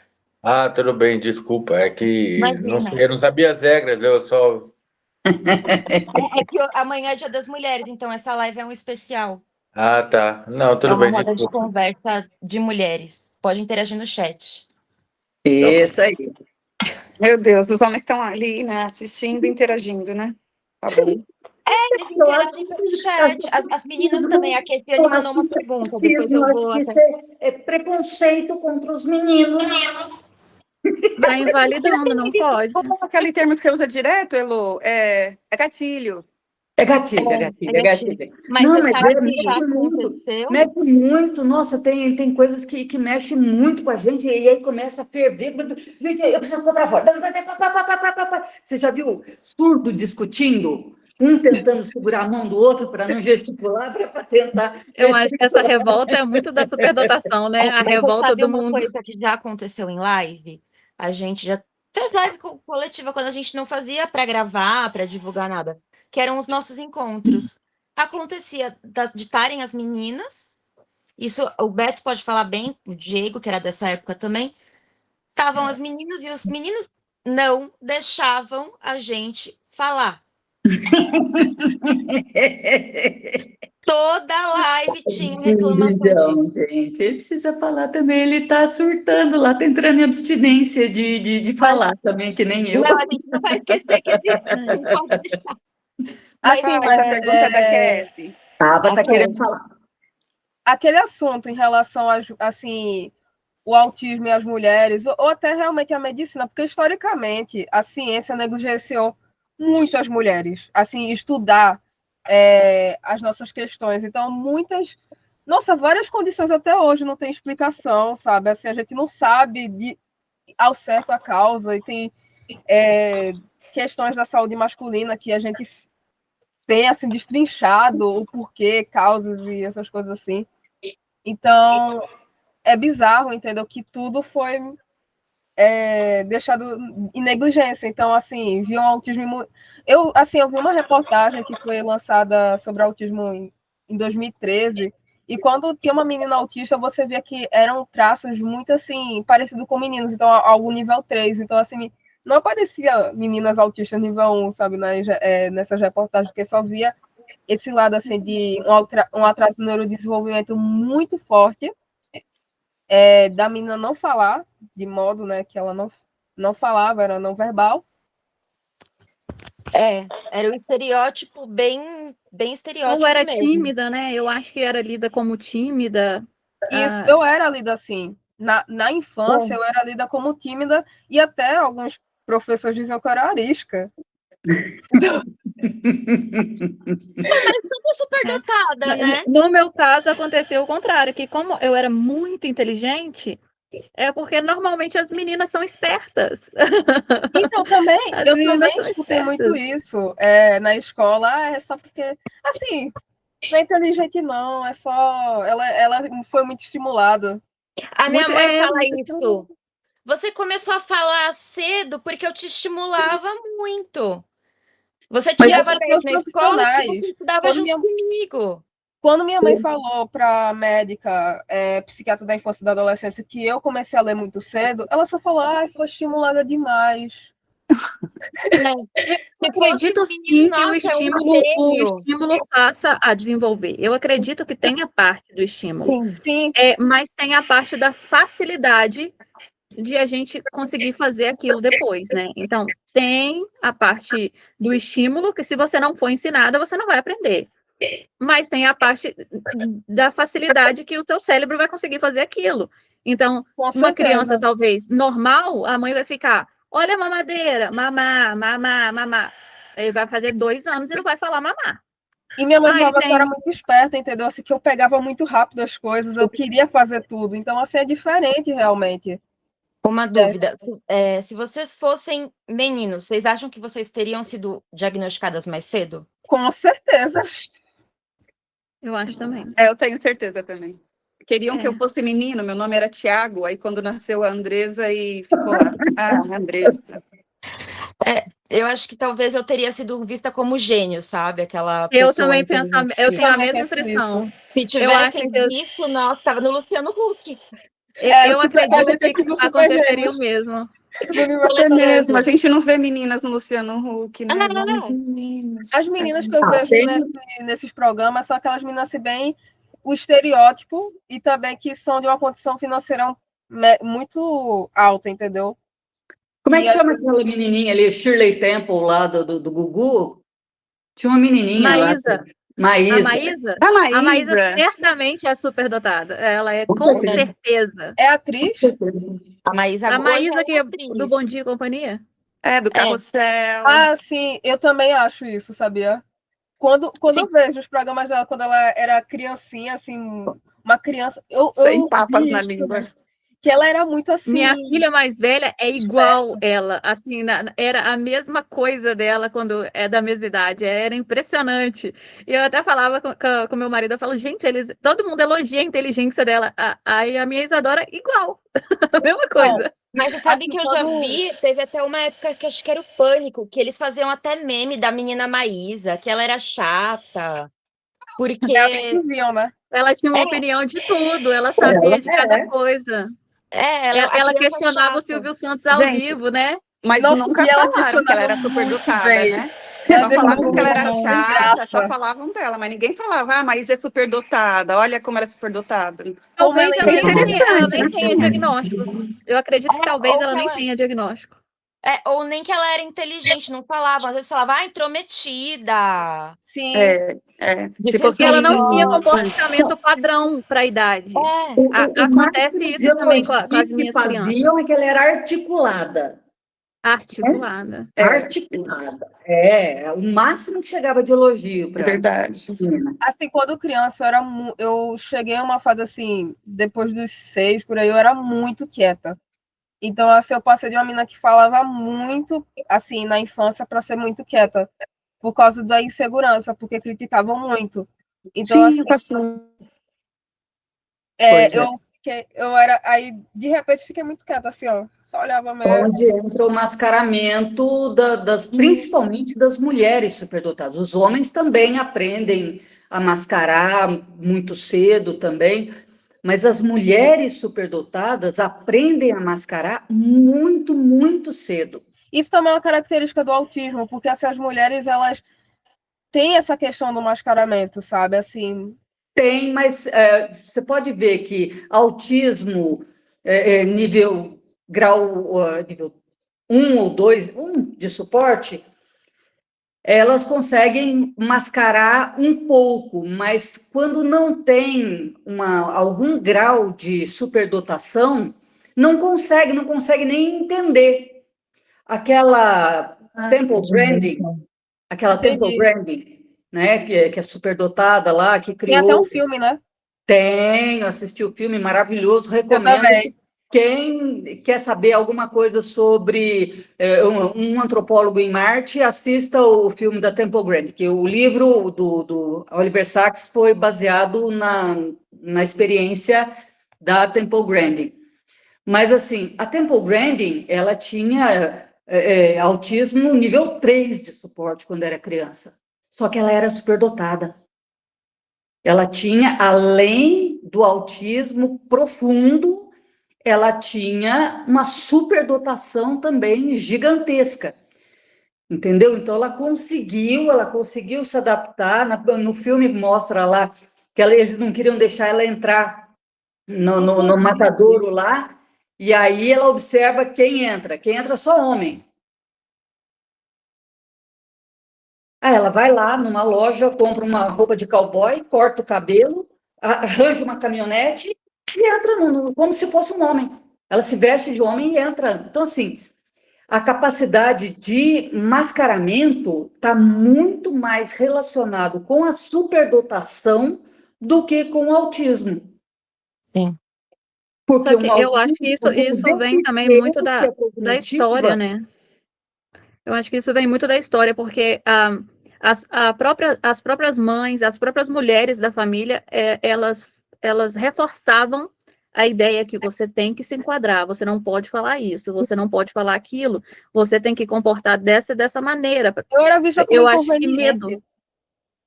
Tudo bem, desculpa. É que não Imagina. sei, eu não sabia as regras, eu só. É que amanhã é Dia das Mulheres, então essa live é um especial. Tá. Não, É tudo uma bem, roda de desculpa. conversa de mulheres. Pode interagir no chat. Isso aí. Meu Deus, os homens estão ali, né, assistindo e interagindo, né? Tá bom. Eles interagem no chat. As meninas também. A Kessiane mandou uma pergunta. Depois eu vou acho que até... isso é preconceito contra os meninos. Tá invalidando, não pode. Como aquele termo que você usa direto, Elô, é gatilho. É gatilho, é gatilho. Mas Não, você mas sabe que mexe já muito. aconteceu? Mexe muito. Nossa, tem coisas que mexem muito com a gente, e aí começa a ferver. Gente, eu preciso comprar fora. Você já viu surdo discutindo? Um tentando segurar a mão do outro para não gesticular, para tentar. Eu acho que essa revolta é muito da superdotação, né? A Mas revolta sabe do uma mundo. coisa que já aconteceu em live? A gente já fez live coletiva quando a gente não fazia para gravar, para divulgar nada, que eram os nossos encontros. Acontecia de estarem as meninas, isso o Beto pode falar bem, o Diego, que era dessa época também, estavam as meninas e os meninos não deixavam a gente falar. Toda live tinha reclamação Então, disso. gente, ele precisa falar também. Ele está surtando lá, está entrando em abstinência de falar também, que nem eu. Não, a gente não vai esquecer que existe. Não pode deixar. Mas, Assim, Essa pergunta é da Cassie. Tava tá Ok. querendo falar. aquele assunto em relação a, assim, o autismo e as mulheres, ou até realmente a medicina, porque historicamente a ciência negligenciou muito as mulheres, assim, estudar as nossas questões. Então, várias condições até hoje não tem explicação, sabe? Assim, a gente não sabe ao certo a causa, e tem questões da saúde masculina que a gente tem, assim, destrinchado o porquê, causas e essas coisas assim. Então, é bizarro, entendeu? Que tudo foi deixado em negligência. Então, assim, vi um autismo... Eu vi uma reportagem que foi lançada sobre autismo em 2013, e quando tinha uma menina autista, você via que eram traços muito, assim, parecidos com meninos, então, algo nível 3. Então, assim, não aparecia meninas autistas nível 1, sabe, nessas reportagens, porque só via esse lado, assim, de um atraso no neurodesenvolvimento muito forte, da menina não falar, de modo, né, que ela não falava, era não verbal. Era o estereótipo bem estereótipo Ou era mesmo. tímida, né? Eu acho que era lida como tímida. Isso, eu era lida assim. Na infância, eu era lida como tímida, e até alguns professores diziam que eu era arisca. Super dotada, né? No meu caso, aconteceu o contrário, que como eu era muito inteligente, É porque normalmente as meninas são espertas. Então, também, As eu meninas também são escutei muito espertas. isso na escola. É só porque, assim, não é inteligente, não. É só. Ela foi muito estimulada. A minha mãe fala Muito isso. Você começou a falar cedo porque eu te estimulava muito. Você Mas tirava Até 10 os na escola porque você profissionais. estudava junto comigo. Quando minha mãe falou para a médica, psiquiatra da infância e da adolescência, que eu comecei a ler muito cedo, ela só falou: ai, foi estimulada demais. Eu Se fosse acredito menino, sim que nossa, é um o gênio. estímulo passa a desenvolver. Eu acredito que tem a parte do estímulo, Sim, mas tem a parte da facilidade de a gente conseguir fazer aquilo depois, né? Então, tem a parte do estímulo, que se você não for ensinada, você não vai aprender. Mas tem a parte da facilidade que o seu cérebro vai conseguir fazer aquilo. Então, com uma criança certeza. talvez normal, a mãe vai ficar, olha a mamadeira, mamar, mamar, mamar. Ele vai fazer 2 anos e não vai falar mamar. E minha mãe Ele falava que eu era tem. muito esperta, entendeu? Assim, que eu pegava muito rápido as coisas, eu queria fazer tudo. Então, assim, é diferente, realmente. Uma dúvida. Se vocês fossem meninos, vocês acham que vocês teriam sido diagnosticadas mais cedo? Com certeza. Eu acho também. Eu tenho certeza também. Queriam que eu É. fosse menino, meu nome era Tiago, aí quando nasceu a Andresa e ficou lá. Ah, Andresa. Eu acho que talvez eu teria sido vista como gênio, sabe? Aquela Eu pessoa também penso, eu tenho a Também mesma penso impressão. Se Eu acho tivessem que visto, nossa, estava no Luciano Huck. eu a acredito gente aqui que do Super aconteceria o Gêmeos, mesmo. do universo É mesmo, a paralelo. gente não vê meninas no Luciano Huck, né? Ah, Vamos meninos. As meninas que eu Ah, vejo tem. nesses programas são aquelas meninas, assim, bem o estereótipo e também que são de uma condição financeira muito alta, entendeu? Como é E que chama aquela menininha ali, Shirley Temple, lá do Gugu? Tinha uma menininha lá, Maísa, a Maísa. Maísa, A a Maísa Maísa. certamente é superdotada. Ela é Com com certeza. certeza. é atriz? A Maísa A hoje Maísa que é é do Bom Dia e Companhia? Do Carrossel. Ah, sim, eu também acho isso, sabia? Quando eu vejo os programas dela, quando ela era criancinha, assim, uma criança, eu Sem papas vi na isso língua. também, que ela era muito assim. Minha filha mais velha é igual ela, assim, era a mesma coisa dela quando é da mesma idade, era impressionante. E eu até falava com meu marido, eu falo, gente, todo mundo elogia a inteligência dela, aí a minha Isadora igual, a mesma coisa. Mas você sabe Assim, que eu já vi, teve até uma época que acho que era o Pânico, que eles faziam até meme da menina Maísa, que ela era chata, porque que viam, né? Ela tinha uma opinião de tudo, ela sabia de cada coisa. a Ela criança questionava o chata. Silvio Santos ao Gente, vivo, né? Mas Nossa, nunca e ela falaram que ela era questionava muito superdotada, bem. né? Ela Só tem falavam que ela era muito chata, graça. só falavam dela, mas ninguém falava, ah, mas é superdotada, olha como ela é superdotada. Como Talvez ela é ela nem interessante. tenha diagnóstico. Eu acredito que talvez ou ela que nem ela, tenha diagnóstico. ou nem que ela era inteligente, não falavam. Às vezes falava, intrometida. Sim, Se fosse Porque ela não tinha um... comportamento padrão para a idade. O Acontece máximo de isso também com elogio as que minhas crianças. faziam é que ela era articulada. Articulada. Articulada. O máximo que chegava de elogio para Verdade. assim, quando criança, eu cheguei a uma fase assim, depois dos 6, por aí, eu era muito quieta. Então, assim, eu passei de uma menina que falava muito, assim, na infância, para ser muito quieta, por causa da insegurança, porque criticavam muito. Então, assim, Sim, passou. eu era, aí, de repente, fiquei muito quieta, assim, ó, só olhava mesmo. onde entra o mascaramento principalmente das mulheres superdotadas. Os homens também aprendem a mascarar muito cedo também, mas as mulheres superdotadas aprendem a mascarar muito, muito cedo. Isso também é uma característica do autismo, porque assim, as mulheres, elas têm essa questão do mascaramento, sabe? Assim, Tem, mas você pode ver que autismo nível 1 ou 2, de suporte, elas conseguem mascarar um pouco, mas quando não tem algum grau de superdotação, não consegue nem entender aquela temple branding, né, que é superdotada lá, que tem até criou. um filme, né? Tem, assisti o filme maravilhoso, Eu recomendo. também. Quem quer saber alguma coisa sobre um antropólogo em Marte, assista o filme da Temple Grandin, que o livro do Oliver Sacks foi baseado na experiência da Temple Grandin. Mas, assim, a Temple Grandin, ela tinha autismo nível 3 de suporte quando era criança. Só que ela era superdotada. Ela tinha, além do autismo profundo, ela tinha uma superdotação também gigantesca, entendeu? Então, ela conseguiu se adaptar. No filme mostra lá que eles não queriam deixar ela entrar no matadouro lá, e aí ela observa quem entra só homem. Aí ela vai lá numa loja, compra uma roupa de cowboy, corta o cabelo, arranja uma caminhonete e entra como se fosse um homem. Ela se veste de homem e entra. Então, assim, a capacidade de mascaramento está muito mais relacionado com a superdotação do que com o autismo. Sim. Porque Só que eu acho que isso vem também muito da história, né? Eu acho que isso vem muito da história, porque as próprias mães, as próprias mulheres da família, elas reforçavam a ideia que você tem que se enquadrar, você não pode falar isso, você não pode falar aquilo, você tem que comportar dessa maneira. Eu era vista como Eu acho que inconveniente.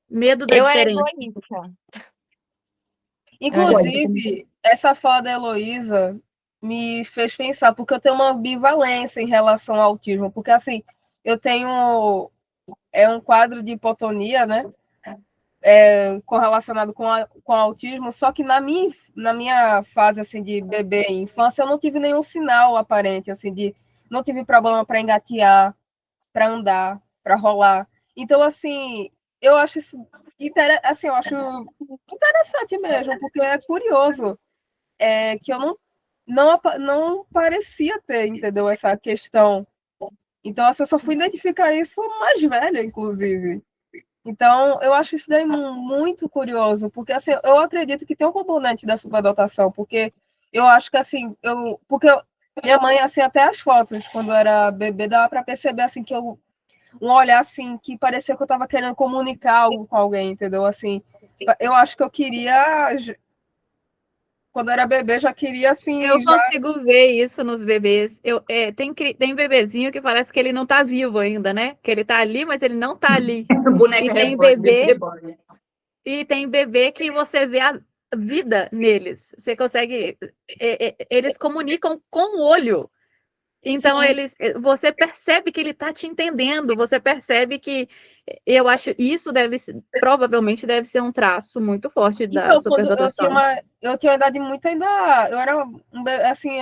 medo da Eu era diferença. egoísta. Inclusive, essa fala da Heloísa me fez pensar, porque eu tenho uma ambivalência em relação ao autismo, porque assim, eu tenho um quadro de hipotonia, né? Correlacionado com autismo, só que na minha fase assim de bebê e infância eu não tive nenhum sinal aparente assim não tive problema para engatear, para andar, para rolar. Então assim, eu acho isso eu acho interessante mesmo, porque é curioso que eu não parecia ter, entendeu, essa questão. Então assim, eu só fui identificar isso mais velha, inclusive. Então, eu acho isso daí muito curioso, porque assim, eu acredito que tem um componente da superdotação, porque eu acho que assim, minha mãe, assim, até as fotos, quando eu era bebê, dava para perceber assim que um olhar assim que parecia que eu estava querendo comunicar algo com alguém, entendeu? Assim, eu acho que eu queria, quando eu era bebê, já queria assim. Eu consigo ver isso nos bebês. Tem bebezinho que parece que ele não está vivo ainda, né? Que ele está ali, mas ele não está ali. Boneca reborn. E tem bebê que você vê a vida neles. Você consegue. Eles comunicam com o olho. Então, você percebe que ele está te entendendo, você percebe que eu acho isso provavelmente deve ser um traço muito forte da superdotação. Eu tinha uma idade muito ainda, eu era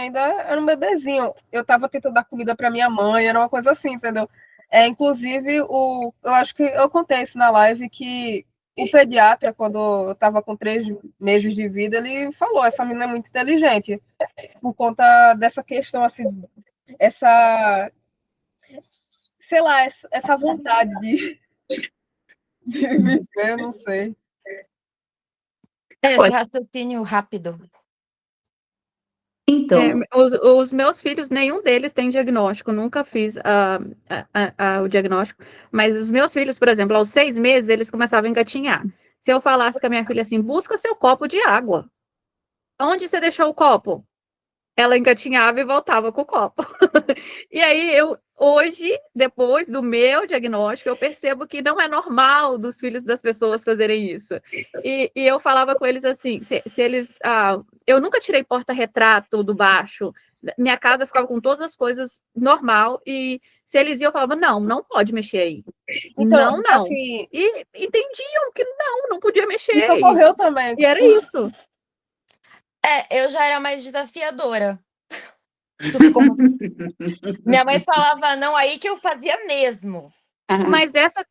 ainda era um bebezinho. Eu estava tentando dar comida para minha mãe, era uma coisa assim, entendeu? Inclusive, eu acho que eu contei isso na live que o pediatra, quando eu estava com 3 meses de vida, ele falou: essa menina é muito inteligente, por conta dessa questão, assim, sei lá, essa vontade de viver, eu não sei. Esse raciocínio rápido. Então, os meus filhos, nenhum deles tem diagnóstico, nunca fiz o diagnóstico, mas os meus filhos, por exemplo, aos 6 meses, eles começavam a engatinhar. Se eu falasse com a minha filha assim, busca seu copo de água. Onde você deixou o copo? Ela engatinhava e voltava com o copo. E aí, hoje, depois do meu diagnóstico, eu percebo que não é normal dos filhos das pessoas fazerem isso. E eu falava com eles assim, se eles... eu nunca tirei porta-retrato do baixo, minha casa ficava com todas as coisas normal, e se eles iam, eu falava, não pode mexer aí. Então, não. Assim, e entendiam que não podia mexer. Isso ocorreu também. E era isso. Eu já era mais desafiadora. Minha mãe falava não, aí que eu fazia mesmo. Mas essa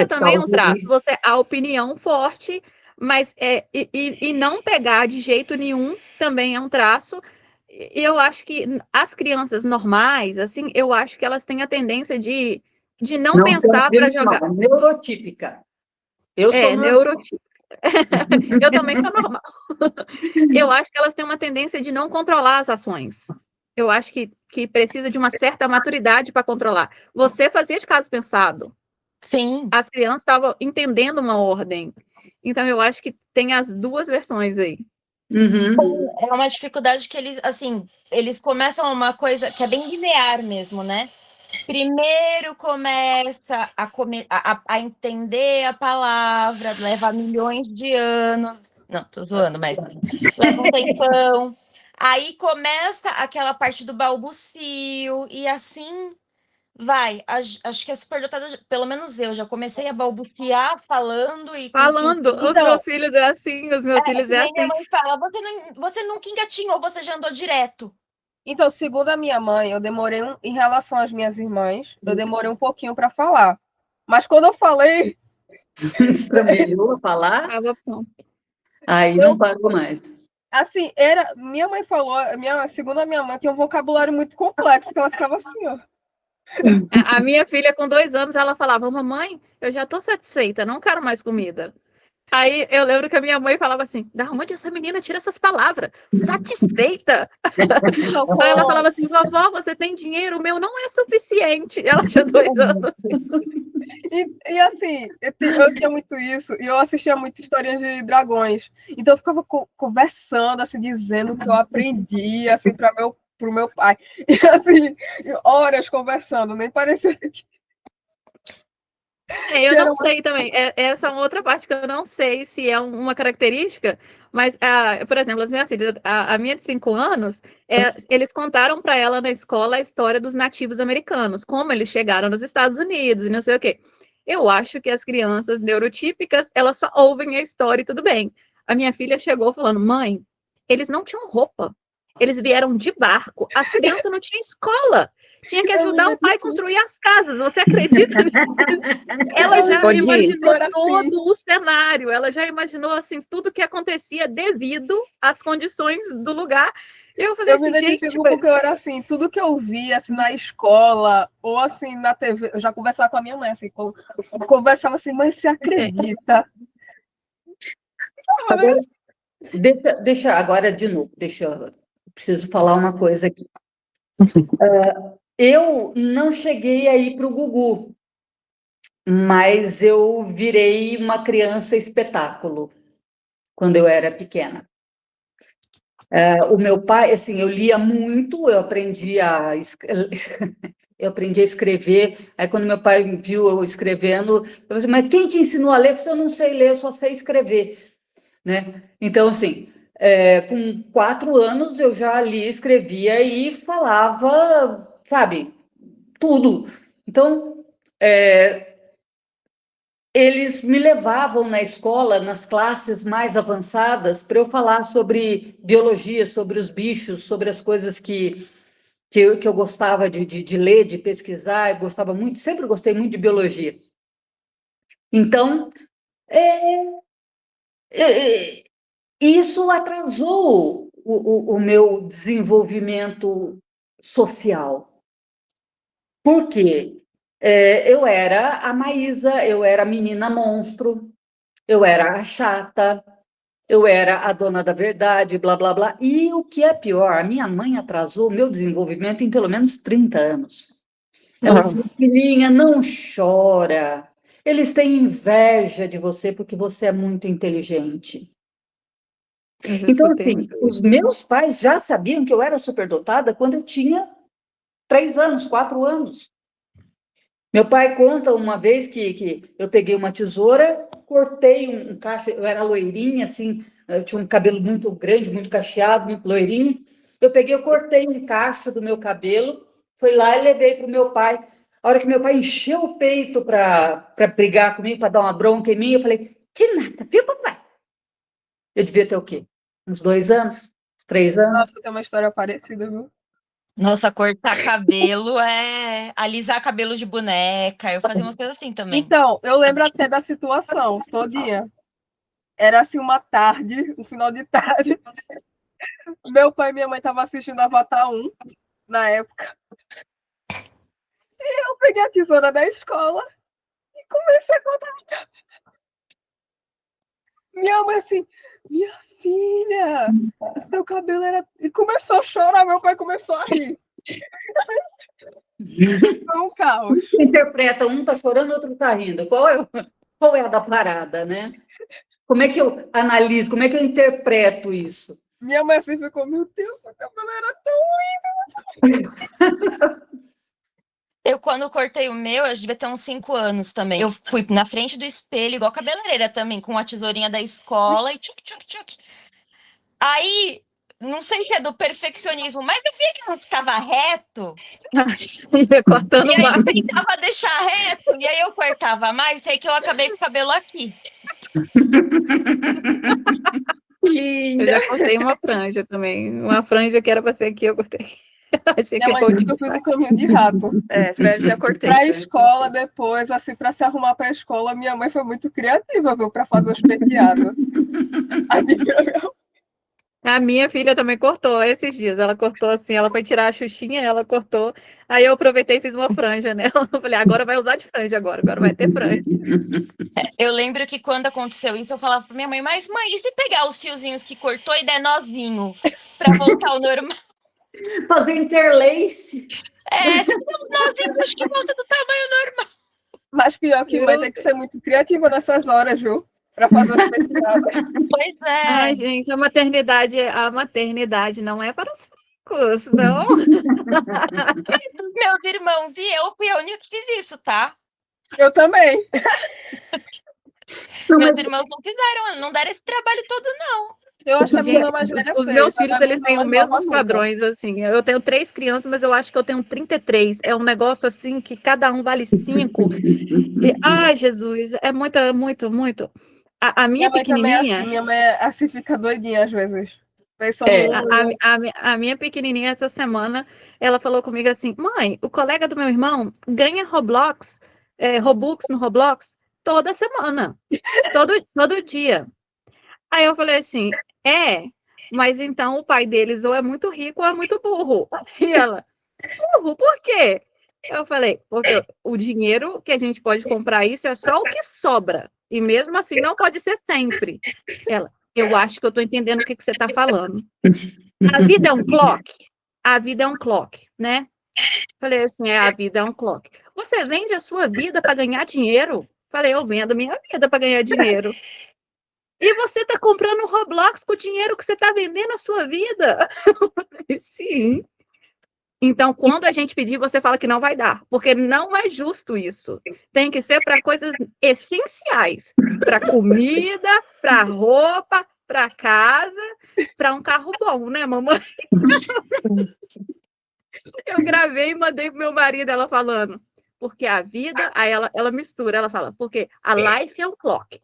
também é um traço. Você, a opinião forte, mas e não pegar de jeito nenhum também é um traço. Eu acho que as crianças normais, assim, eu acho que elas têm a tendência de não pensar para jogar. Neurotípica. Eu sou neurotípica. Eu também sou normal. Eu acho que elas têm uma tendência de não controlar as ações. Eu acho que precisa de uma certa maturidade para controlar. Você fazia de caso pensado. Sim. As crianças estavam entendendo uma ordem. Então, eu acho que tem as duas versões aí. Uhum. É uma dificuldade que eles, assim, eles começam uma coisa que é bem linear mesmo, né? Primeiro começa a entender a palavra, leva milhões de anos. Não, tô zoando, mas leva um tempão. Aí começa aquela parte do balbucio, e assim vai. Acho que a superdotada, pelo menos eu, já comecei a balbuciar falando e com Falando, 5 os meus filhos é assim, os meus é filhos que é nem minha assim. mãe fala, você nunca engatinhou, você já andou direto. Então, segundo a minha mãe, eu demorei em relação às minhas irmãs, eu demorei um pouquinho para falar. Mas quando eu falei, Estrambelhou a falar, Tava pronto. aí não parou mais. assim, minha mãe falou, segundo a minha mãe, tinha um vocabulário muito complexo, que ela ficava assim, ó. A minha filha, com 2 anos, ela falava: mamãe, eu já tô satisfeita, não quero mais comida. Aí eu lembro que a minha mãe falava assim: da onde essa menina tira essas palavras? Satisfeita? Aí ela falava assim: vovó, você tem dinheiro, o meu não é suficiente. Ela tinha 2 anos. E assim, eu tinha muito isso, e eu assistia muito historinhas de dragões. Então eu ficava conversando, assim, dizendo o que eu aprendi, assim, pro meu pai. E assim, horas conversando, nem parecia assim Eu que era não sei também. Essa é uma outra parte que eu não sei se é uma característica, mas, por exemplo, as minhas filhas, a minha de 5 anos, eles contaram para ela na escola a história dos nativos americanos, como eles chegaram nos Estados Unidos e não sei o quê. Eu acho que as crianças neurotípicas, elas só ouvem a história e tudo bem. A minha filha chegou falando: mãe, eles não tinham roupa, eles vieram de barco, as crianças não tinham escola. Tinha que ajudar o pai a construir as casas. Você acredita nisso? Ela já Ô, Di, imaginou era assim. todo o cenário, ela já imaginou assim tudo que acontecia devido às condições do lugar. Eu falei Eu me assim, gente, identifico porque eu era assim, tudo que eu via assim, na escola ou assim na TV, eu já conversava com a minha mãe, assim, conversava assim, mãe, você acredita? Agora, deixa agora de novo, preciso falar uma coisa aqui. Eu não cheguei aí para o Gugu, mas eu virei uma criança espetáculo quando eu era pequena. O meu pai, assim, eu lia muito, eu aprendi a escrever. Aí, quando meu pai viu eu escrevendo, eu falei assim, mas quem te ensinou a ler? Eu não sei ler, eu só sei escrever, né? Então, assim, com 4 anos eu já lia, escrevia e falava, sabe, tudo. Então, eles me levavam na escola, nas classes mais avançadas, para eu falar sobre biologia, sobre os bichos, sobre as coisas que eu gostava de ler, de pesquisar, eu gostava muito, sempre gostei muito de biologia. Então, isso atrasou o meu desenvolvimento social. Por quê? Eu era a Maísa, eu era a menina monstro, eu era a chata, eu era a dona da verdade, blá, blá, blá. E o que é pior, a minha mãe atrasou o meu desenvolvimento em pelo menos 30 anos. Ela disse, filhinha, não chora. Eles têm inveja de você porque você é muito inteligente. eu Então, escutei assim, muito os isso. meus pais já sabiam que eu era superdotada quando eu tinha 3 anos, 4 anos. Meu pai conta uma vez que eu peguei uma tesoura, cortei um cacho, eu era loirinha, assim, eu tinha um cabelo muito grande, muito cacheado, muito loirinho. Eu cortei um cacho do meu cabelo, fui lá e levei para o meu pai. A hora que meu pai encheu o peito para brigar comigo, para dar uma bronca em mim, eu falei, que nada, viu, papai? Eu devia ter o quê? Uns 2 anos? Uns 3 anos? Nossa, tem uma história parecida, viu? Nossa, cortar cabelo alisar cabelo de boneca. Eu fazia umas coisas assim também. Então, eu lembro até da situação todinha. Era assim uma tarde, um final de tarde. Meu pai e minha mãe estavam assistindo Avatar 1 na época. Eu peguei a tesoura da escola comecei a contar. Minha mãe assim, minha filha, seu cabelo era... E começou a chorar, meu pai começou a rir. Foi um caos. Você interpreta, um está chorando, o outro está rindo. Qual é a da parada, né? Como é que eu analiso, como é que eu interpreto isso? Minha mãe assim ficou, meu Deus, seu cabelo era tão... Eu, quando cortei o meu, eu devia ter uns 5 anos também. Eu fui na frente do espelho, igual cabeleireira também, com a tesourinha da escola e tchuc, tchuc, tchuc. Aí, não sei se é do perfeccionismo, mas eu via que não ficava reto. Ia cortando E aí eu mais. tentava deixar reto, e aí eu cortava mais, sei que eu acabei com o cabelo aqui. Eu Linda. já cortei uma franja também. Uma franja que era para ser aqui, eu cortei. Achei Minha que mãe eu disse que eu fiz o caminho de rato. Franja já cortei. Pra franja. escola, depois, assim, pra se arrumar pra escola, minha mãe foi muito criativa, viu, pra fazer os penteados. A minha filha também cortou esses dias. Ela cortou assim, ela foi tirar a xuxinha, ela cortou. Aí eu aproveitei e fiz uma franja nela. Eu falei, agora vai usar de franja agora vai ter franja. Eu lembro que quando aconteceu isso, eu falava pra minha mãe, mas mãe, e se pegar os fiozinhos que cortou e der nozinho pra voltar ao normal? Fazer interlace. Se der uns nozinhos, acho que volta do tamanho normal. Mas pior que mãe tem que ser muito criativa nessas horas, viu? Pra fazer os penteados. Pois é. Ai, gente, a maternidade não é para os fracos, não. Mas dos meus irmãos e eu fui a única que fiz isso, tá? Eu também. Não, Meus mas irmãos não fizeram, não deram esse trabalho todo, não. Eu acho que a minha Gente, irmã mais velha os fez. meus a filhos, da eles minha têm irmã os mais nova mesmos nunca. padrões, assim. Eu tenho 3 crianças, mas eu acho que eu tenho 33. É um negócio assim que cada um vale 5. Ai, Jesus, é muito. A minha Minha mãe também é assim. pequenininha, Minha mãe é assim, fica doidinha às vezes. Pensando a minha pequenininha essa semana, ela falou comigo assim, mãe, o colega do meu irmão ganha Robux no Roblox toda semana, todo dia. Aí eu falei assim, mas então o pai deles ou é muito rico ou é muito burro. E ela, burro, por quê? Eu falei, porque o dinheiro que a gente pode comprar isso é só o que sobra. E mesmo assim não pode ser sempre. Ela, eu acho que eu estou entendendo o que você está falando. A vida é um clock? A vida é um clock, né? Falei assim, a vida é um clock. Você vende a sua vida para ganhar dinheiro? Falei, eu vendo minha vida para ganhar dinheiro. E você está comprando Roblox com o dinheiro que você está vendendo a sua vida? Sim. Então, quando a gente pedir, você fala que não vai dar, porque não é justo isso. Tem que ser para coisas essenciais, para comida, para roupa, para casa, para um carro bom, né, mamãe? Eu gravei e mandei pro meu marido, ela falando, porque a vida, aí ela mistura, ela fala, porque a life é um clock.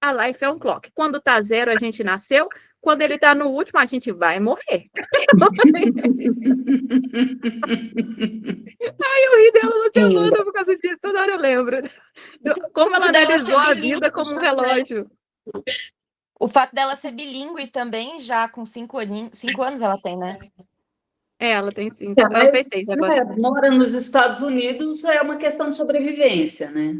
A life é um clock. Quando tá 0, a gente nasceu. Quando ele tá no último, a gente vai morrer. Ai, eu ri dela uma semana por causa disso. Toda hora eu lembro. Como ela analisou a vida como um relógio. O fato dela ser bilíngue também, já com 5 anos ela tem, né? Ela tem 5. Ela fez 6 agora. Mora nos Estados Unidos, é uma questão de sobrevivência, né?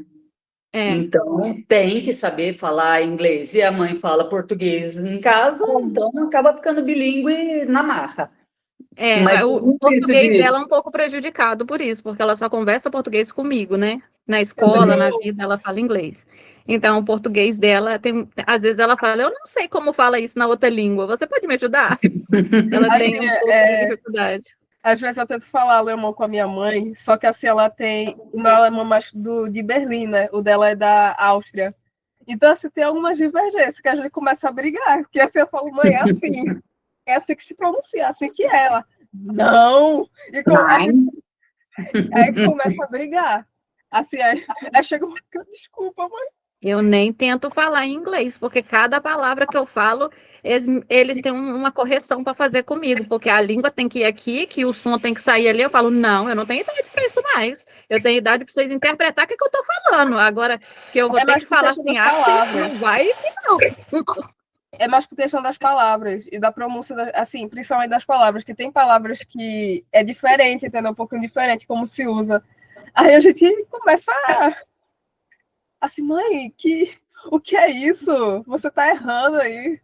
Então, tem que saber falar inglês. E a mãe fala português em casa, então acaba ficando bilíngue na marra. Mas O português dela é um pouco prejudicado por isso, porque ela só conversa português comigo, né? Na escola, na vida, ela fala inglês. Então, o português dela, às vezes ela fala, eu não sei como fala isso na outra língua, você pode me ajudar? Ela tem um pouco de dificuldade. Às vezes eu tento falar alemão com a minha mãe, só que assim, ela tem o meu alemão mais de Berlim, né? O dela é da Áustria. Então, assim, tem algumas divergências que a gente começa a brigar, porque assim eu falo, mãe, é assim que se pronuncia, assim que é. Ela, não! E aí começa a brigar. Assim, aí chega uma desculpa, mãe. Eu nem tento falar em inglês, porque cada palavra que eu falo, eles têm uma correção para fazer comigo, porque a língua tem que ir aqui, que o som tem que sair ali. Eu falo, não, eu não tenho idade para isso mais. Eu tenho idade para vocês interpretar o que eu estou falando. Agora, que eu vou ter que falar assim, não vai, não. É mais por questão das palavras e da pronúncia, assim, principalmente das palavras, que tem palavras que é diferente, entendeu? Um pouquinho diferente como se usa. Aí a gente começa assim, mãe, o que é isso? Você tá errando aí.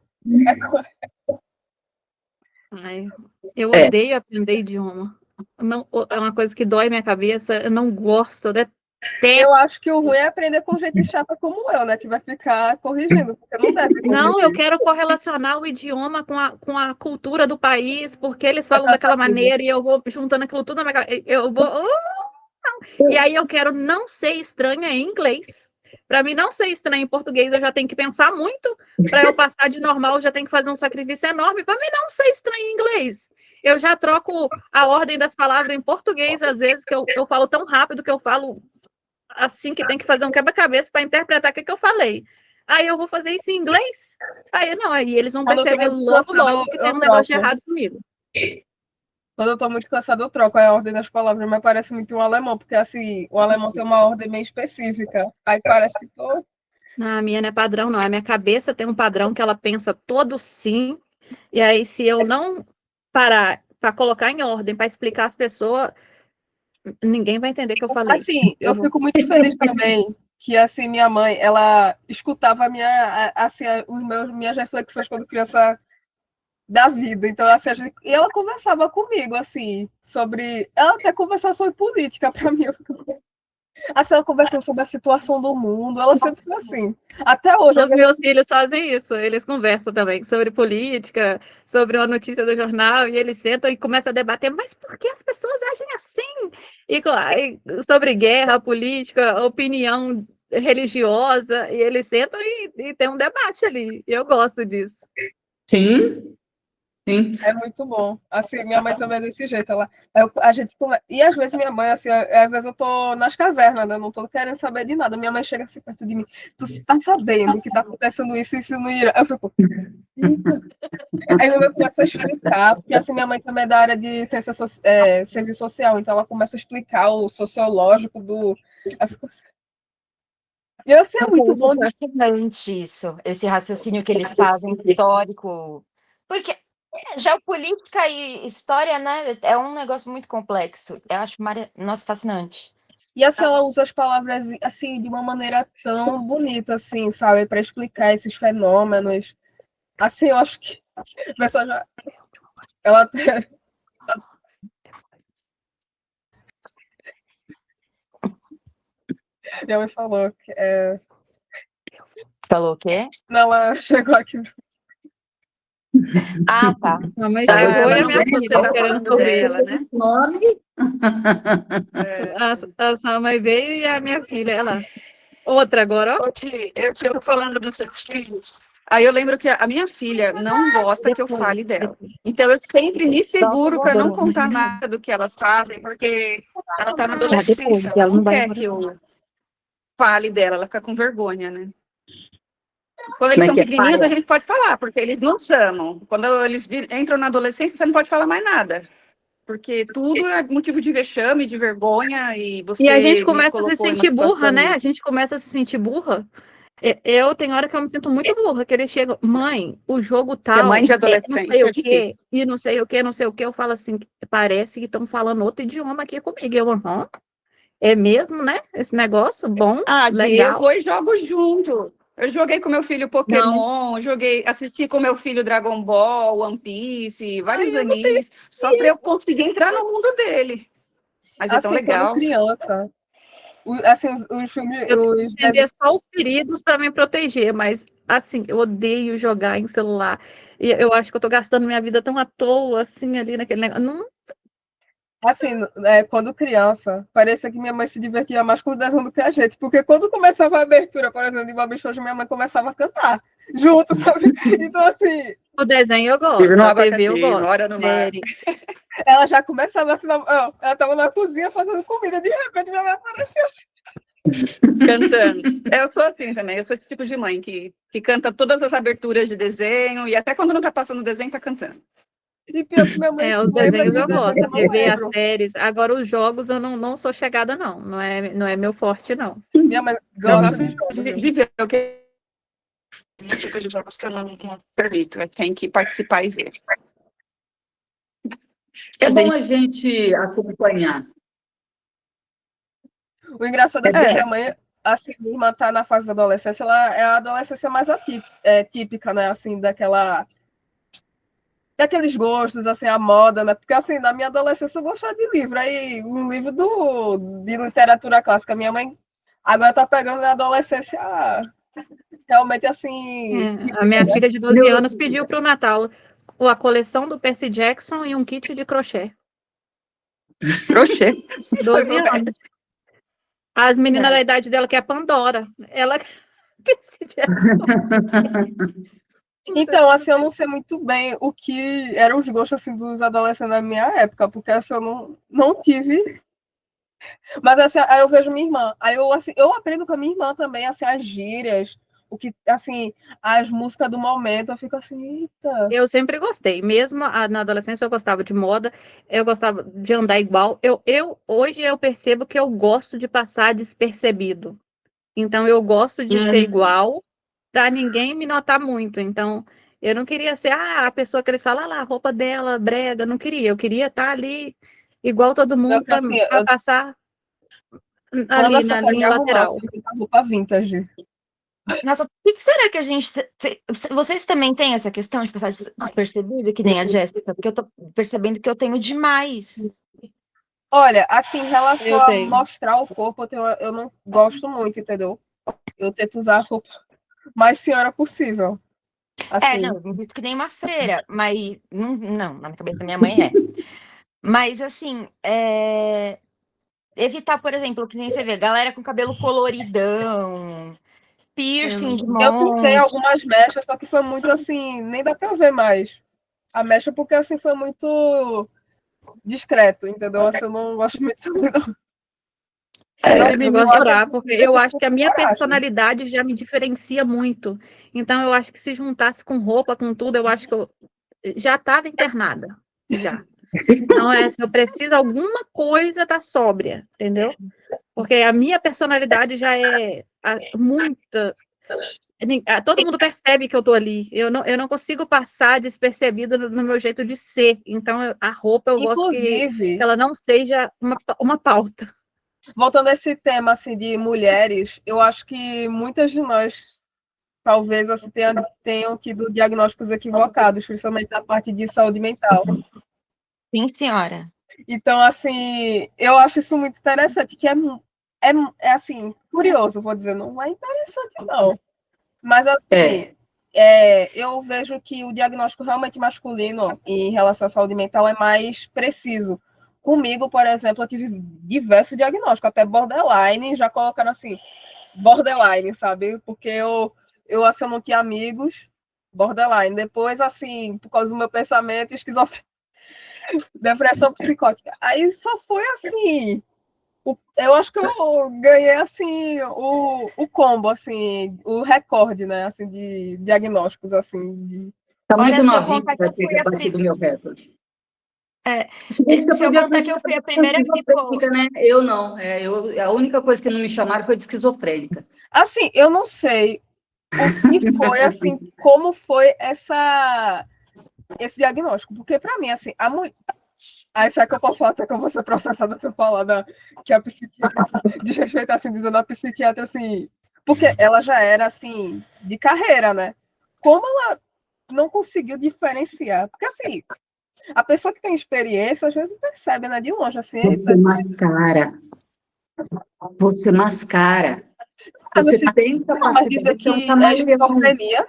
Ai, eu É. odeio aprender idioma. Não, é uma coisa que dói minha cabeça. Eu não gosto, eu detesto. Eu acho que o ruim é aprender com gente chata como eu, né? Que vai ficar corrigindo, porque não deve Não, eu corrigir. quero correlacionar o idioma com a cultura do país, porque eles falam Tá daquela sabendo. maneira e eu vou juntando aquilo tudo na minha cabeça. Eu vou. E aí eu quero não ser estranha em inglês. Para mim não ser estranha em português, eu já tenho que pensar muito. Para eu passar de normal, eu já tenho que fazer um sacrifício enorme. Para mim não ser estranha em inglês. Eu já troco a ordem das palavras em português, às vezes, que eu falo tão rápido que eu falo assim que tem que fazer um quebra-cabeça para interpretar o que eu falei. Aí eu vou fazer isso em inglês? Aí eles vão Quando eu tô perceber muito logo cansada, que eu tem um negócio de troco. errado comigo. Quando eu tô muito cansada, eu troco a ordem das palavras, mas parece muito um alemão, porque assim, o alemão tem uma ordem meio específica. Aí parece que tô. A minha não é padrão, não. A minha cabeça tem um padrão que ela pensa todo sim. E aí, se eu não parar para colocar em ordem, para explicar às pessoas, ninguém vai entender o que eu falei. Assim, eu fico muito feliz também que assim minha mãe, ela escutava minhas reflexões quando criança da vida. Então, assim, e ela conversava comigo, assim, sobre. Ela até conversava sobre política para mim. Assim, ela conversava sobre a situação do mundo. Ela sempre foi assim. Até hoje. Os meus filhos fazem isso. Eles conversam também sobre política, sobre uma notícia do jornal, e eles sentam e começam a debater, mas por que as pessoas agem assim? E sobre guerra, política, opinião religiosa, e eles sentam e tem um debate ali. Eu gosto disso. Sim, sim. É muito bom. Assim, minha mãe também é desse jeito. A gente e às vezes minha mãe, assim, às vezes eu tô nas cavernas, né? Não tô querendo saber de nada. Minha mãe chega assim perto de mim. Tu tá sabendo que tá acontecendo isso no Irã? Eu fico. Eita. Aí minha mãe começa a explicar, porque assim, minha mãe também é da área de serviço social, então ela começa a explicar o sociológico do. Eu fico assim. E eu sei, é muito bom. Fascinante isso, esse raciocínio que eles fazem histórico. Porque geopolítica e história, né, é um negócio muito complexo. Eu acho, nossa, fascinante. E assim, ela usa as palavras assim de uma maneira tão bonita, assim, sabe, para explicar esses fenômenos. Assim, eu acho que a pessoa já. Ela até. Minha mãe falou que. Falou o quê? Não, ela chegou aqui. Ah, tá. A mãe Ah, chegou ela e a não minha vê que filha você tá querendo falando sorrir. dela, né? Nome? A sua mãe veio e a minha filha, ela. Outra agora, ó. Eu estou falando dos seus filhos. Aí eu lembro que a minha filha não gosta que eu fale dela. Então eu sempre me seguro para não contar nada do que elas fazem, porque ela está na adolescência, ela não quer que eu fale dela, ela fica com vergonha, né? Quando eles são pequenininhos, a gente pode falar, porque eles não chamam. Quando eles entram na adolescência, você não pode falar mais nada. Porque tudo é motivo de vexame, de vergonha, e você E a gente me começa a se colocou em uma sentir burra, situação... né? A gente começa a se sentir burra. Eu tenho hora que eu me sinto muito burra, que eles chegam, mãe, o jogo Ser tal, mãe de não adolescente sei é o quê, difícil. e não sei o quê, não sei o quê. Eu falo assim, parece que estão falando outro idioma aqui comigo. É mesmo, né? Esse negócio bom, Ah, Di, eu legal. vou e jogo junto. Eu joguei com meu filho Pokémon, assisti com meu filho Dragon Ball, One Piece, vários animes, só para eu conseguir entrar no mundo dele. Mas é tão Assim, quando legal. criança. Assim, os filmes. Eu tenho que entender só os perigos para me proteger, mas assim, eu odeio jogar em celular. E eu acho que eu tô gastando minha vida tão à toa, assim, ali naquele negócio. Não, Assim, quando criança, parecia que minha mãe se divertia mais com o desenho do que a gente. Porque quando começava a abertura, por exemplo, de Bob Esponja, minha mãe começava a cantar junto, sabe? Então, assim. o desenho eu gosto, Vive no a TV eu abacaxi, gosto. mora no mar. Série. Ela já começava assim, ela estava na cozinha fazendo comida, de repente minha mãe apareceu assim. Cantando. Eu sou assim também, eu sou esse tipo de mãe que canta todas as aberturas de desenho e até quando não tá passando desenho, tá cantando. E pior que minha mãe Os lembra desenhos de eu gosto, desenho, a eu não TV, as lembro. séries. Agora, os jogos eu não sou chegada, não. Não é meu forte, não. Minha mãe Eu gosta gosto de jogos. de ver o que tipo de jogos que eu não permito, eu tenho que participar e ver. É bom a gente acompanhar. O engraçado é que minha mãe assim, minha irmã tá na fase da adolescência, ela é a adolescência mais típica, né, assim, daqueles gostos, assim, a moda, né, porque, assim, na minha adolescência eu gostava de livro, aí um livro de literatura clássica, minha mãe agora tá pegando na adolescência, realmente, assim, A minha filha de 12 Meu- anos pediu para o Natal a coleção do Percy Jackson e um kit de crochê. Crochê. 12 anos. As meninas da idade dela, que é Pandora, ela Percy Jackson. Então, assim, eu não sei muito bem o que eram os gostos, assim, dos adolescentes da minha época, porque, assim, eu não tive. Mas, assim, aí eu vejo minha irmã. Aí eu, assim, eu aprendo com a minha irmã também, assim, as gírias, o que, assim, as músicas do momento, eu fico assim, eita. Eu sempre gostei, mesmo na adolescência eu gostava de moda, eu gostava de andar igual. Hoje eu percebo que eu gosto de passar despercebido. Então eu gosto de ser igual para ninguém me notar muito. Então eu não queria ser a pessoa que eles falam lá, a roupa dela, brega, não queria. Eu queria estar ali igual todo mundo Porque, assim, para passar quando ali a na Santa me linha arrumar, eu lateral. vou com a roupa vintage. Nossa, o que será que a gente. Vocês também têm essa questão de passar despercebido, que nem a Jéssica? Porque eu tô percebendo que eu tenho demais. Olha, assim, em relação Eu a tenho. mostrar o corpo, eu não gosto muito, entendeu? Eu tento usar a roupa mais senhora possível. Assim, Não, eu me visto que nem uma freira, mas não, na minha cabeça minha mãe é. Mas assim, evitar, por exemplo, que nem você vê, galera com cabelo coloridão, piercing de eu pintei monte. algumas mechas, só que foi muito assim, nem dá pra ver mais a mecha, porque assim foi muito discreto, entendeu? Assim, eu não gosto muito também, não. Eu gosto de orar, porque eu acho que a minha coragem. personalidade já me diferencia muito. Então, eu acho que se juntasse com roupa, com tudo, eu acho que eu já estava internada. Já. Então, se eu preciso alguma coisa, tá sóbria, entendeu? Porque a minha personalidade já é muita. Todo mundo percebe que eu tô ali. Eu não consigo passar despercebido no meu jeito de ser. Então, a roupa eu gosto que Inclusive, ela não seja uma pauta. voltando a esse tema assim, de mulheres, eu acho que muitas de nós talvez assim, tenham tido diagnósticos equivocados, principalmente na parte de saúde mental. Sim, senhora. Então, assim, eu acho isso muito interessante, que é assim, curioso, vou dizer, não é interessante, não. Mas, assim, eu vejo que o diagnóstico realmente masculino em relação à saúde mental é mais preciso. Comigo, por exemplo, eu tive diversos diagnósticos, até borderline, já colocando assim, borderline, sabe? Porque assim, eu não tinha amigos, borderline. Depois, assim, por causa do meu pensamento, depressão psicótica. Aí só foi assim. Eu acho que eu ganhei assim o combo, assim, o recorde, né? Assim, de diagnósticos, assim. Tá Olha, muito se eu novinho contar que para eu fui ter a batido o meu recorde. se eu contar que eu fui a primeira psicóloga. Né? Eu não. A única coisa que não me chamaram foi de esquizofrênica. Assim, eu não sei o que foi, assim, como foi esse diagnóstico. Porque, para mim, assim, a mulher. Aí, será que eu posso falar? Será que eu vou ser processada se eu falar que a psiquiatra, desrespeito, assim, dizendo a psiquiatra, assim. Porque ela já era, assim, de carreira, né? Como ela não conseguiu diferenciar? Porque, assim, a pessoa que tem experiência, às vezes percebe, né? De longe, assim. Você mascara. Você mascara. Você Assim, tem não, mas dizer capacidade de ser um que é camaleão. esquizofrenia.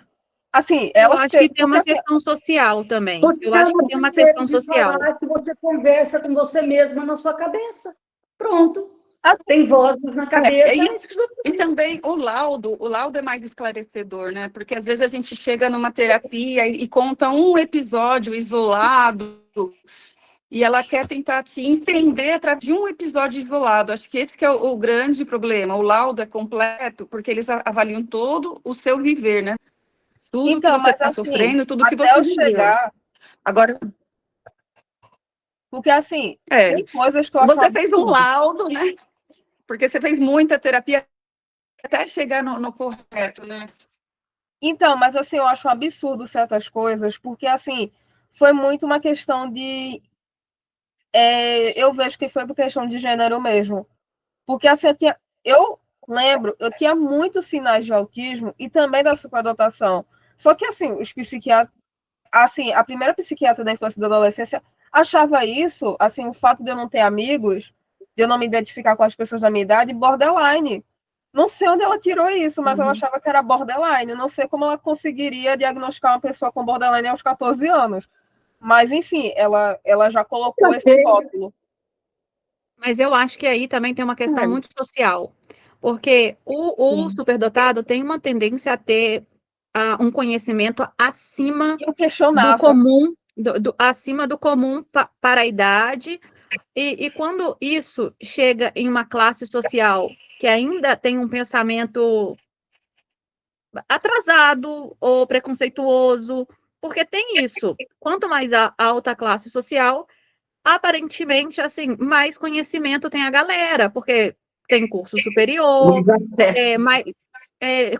Assim, Eu ela que acho que teve. tem Porque, uma assim, questão social também. Porque Eu acho que não tem uma precisa questão de social. falar que você conversa com você mesma na sua cabeça. Pronto. assim, Tem vozes na cabeça. E também o laudo é mais esclarecedor, né? Porque às vezes a gente chega numa terapia e conta um episódio isolado e ela quer tentar te entender através de um episódio isolado. Acho que esse que é o grande problema. O laudo é completo porque eles avaliam todo o seu viver, né? Tudo que então, você mas está assim, sofrendo, tudo que até você eu viveu. chegar. Agora, Porque, assim, tem coisas que eu acho um você fez um absurdo. laudo, né? Porque você fez muita terapia até chegar no correto, né? Então, mas assim, eu acho um absurdo certas coisas, porque assim, foi muito uma questão de. Eu vejo que foi por questão de gênero mesmo. Porque assim, eu lembro, eu tinha muitos sinais de autismo e também da superdotação. Só que, assim, os psiquiatras, assim, a primeira psiquiatra da infância e da adolescência achava isso, assim, o fato de eu não ter amigos, de eu não me identificar com as pessoas da minha idade, borderline. Não sei onde ela tirou isso, mas ela achava que era borderline. Não sei como ela conseguiria diagnosticar uma pessoa com borderline aos 14 anos. Mas, enfim, ela já colocou esse rótulo. Mas eu acho que aí também tem uma questão É. muito social, porque o Sim. superdotado tem uma tendência a ter um conhecimento acima Eu do questionava. comum, acima do comum para a idade, e quando isso chega em uma classe social que ainda tem um pensamento atrasado ou preconceituoso, porque tem isso. Quanto mais alta a classe social, aparentemente, assim, mais conhecimento tem a galera, porque tem curso superior, Mais acesso.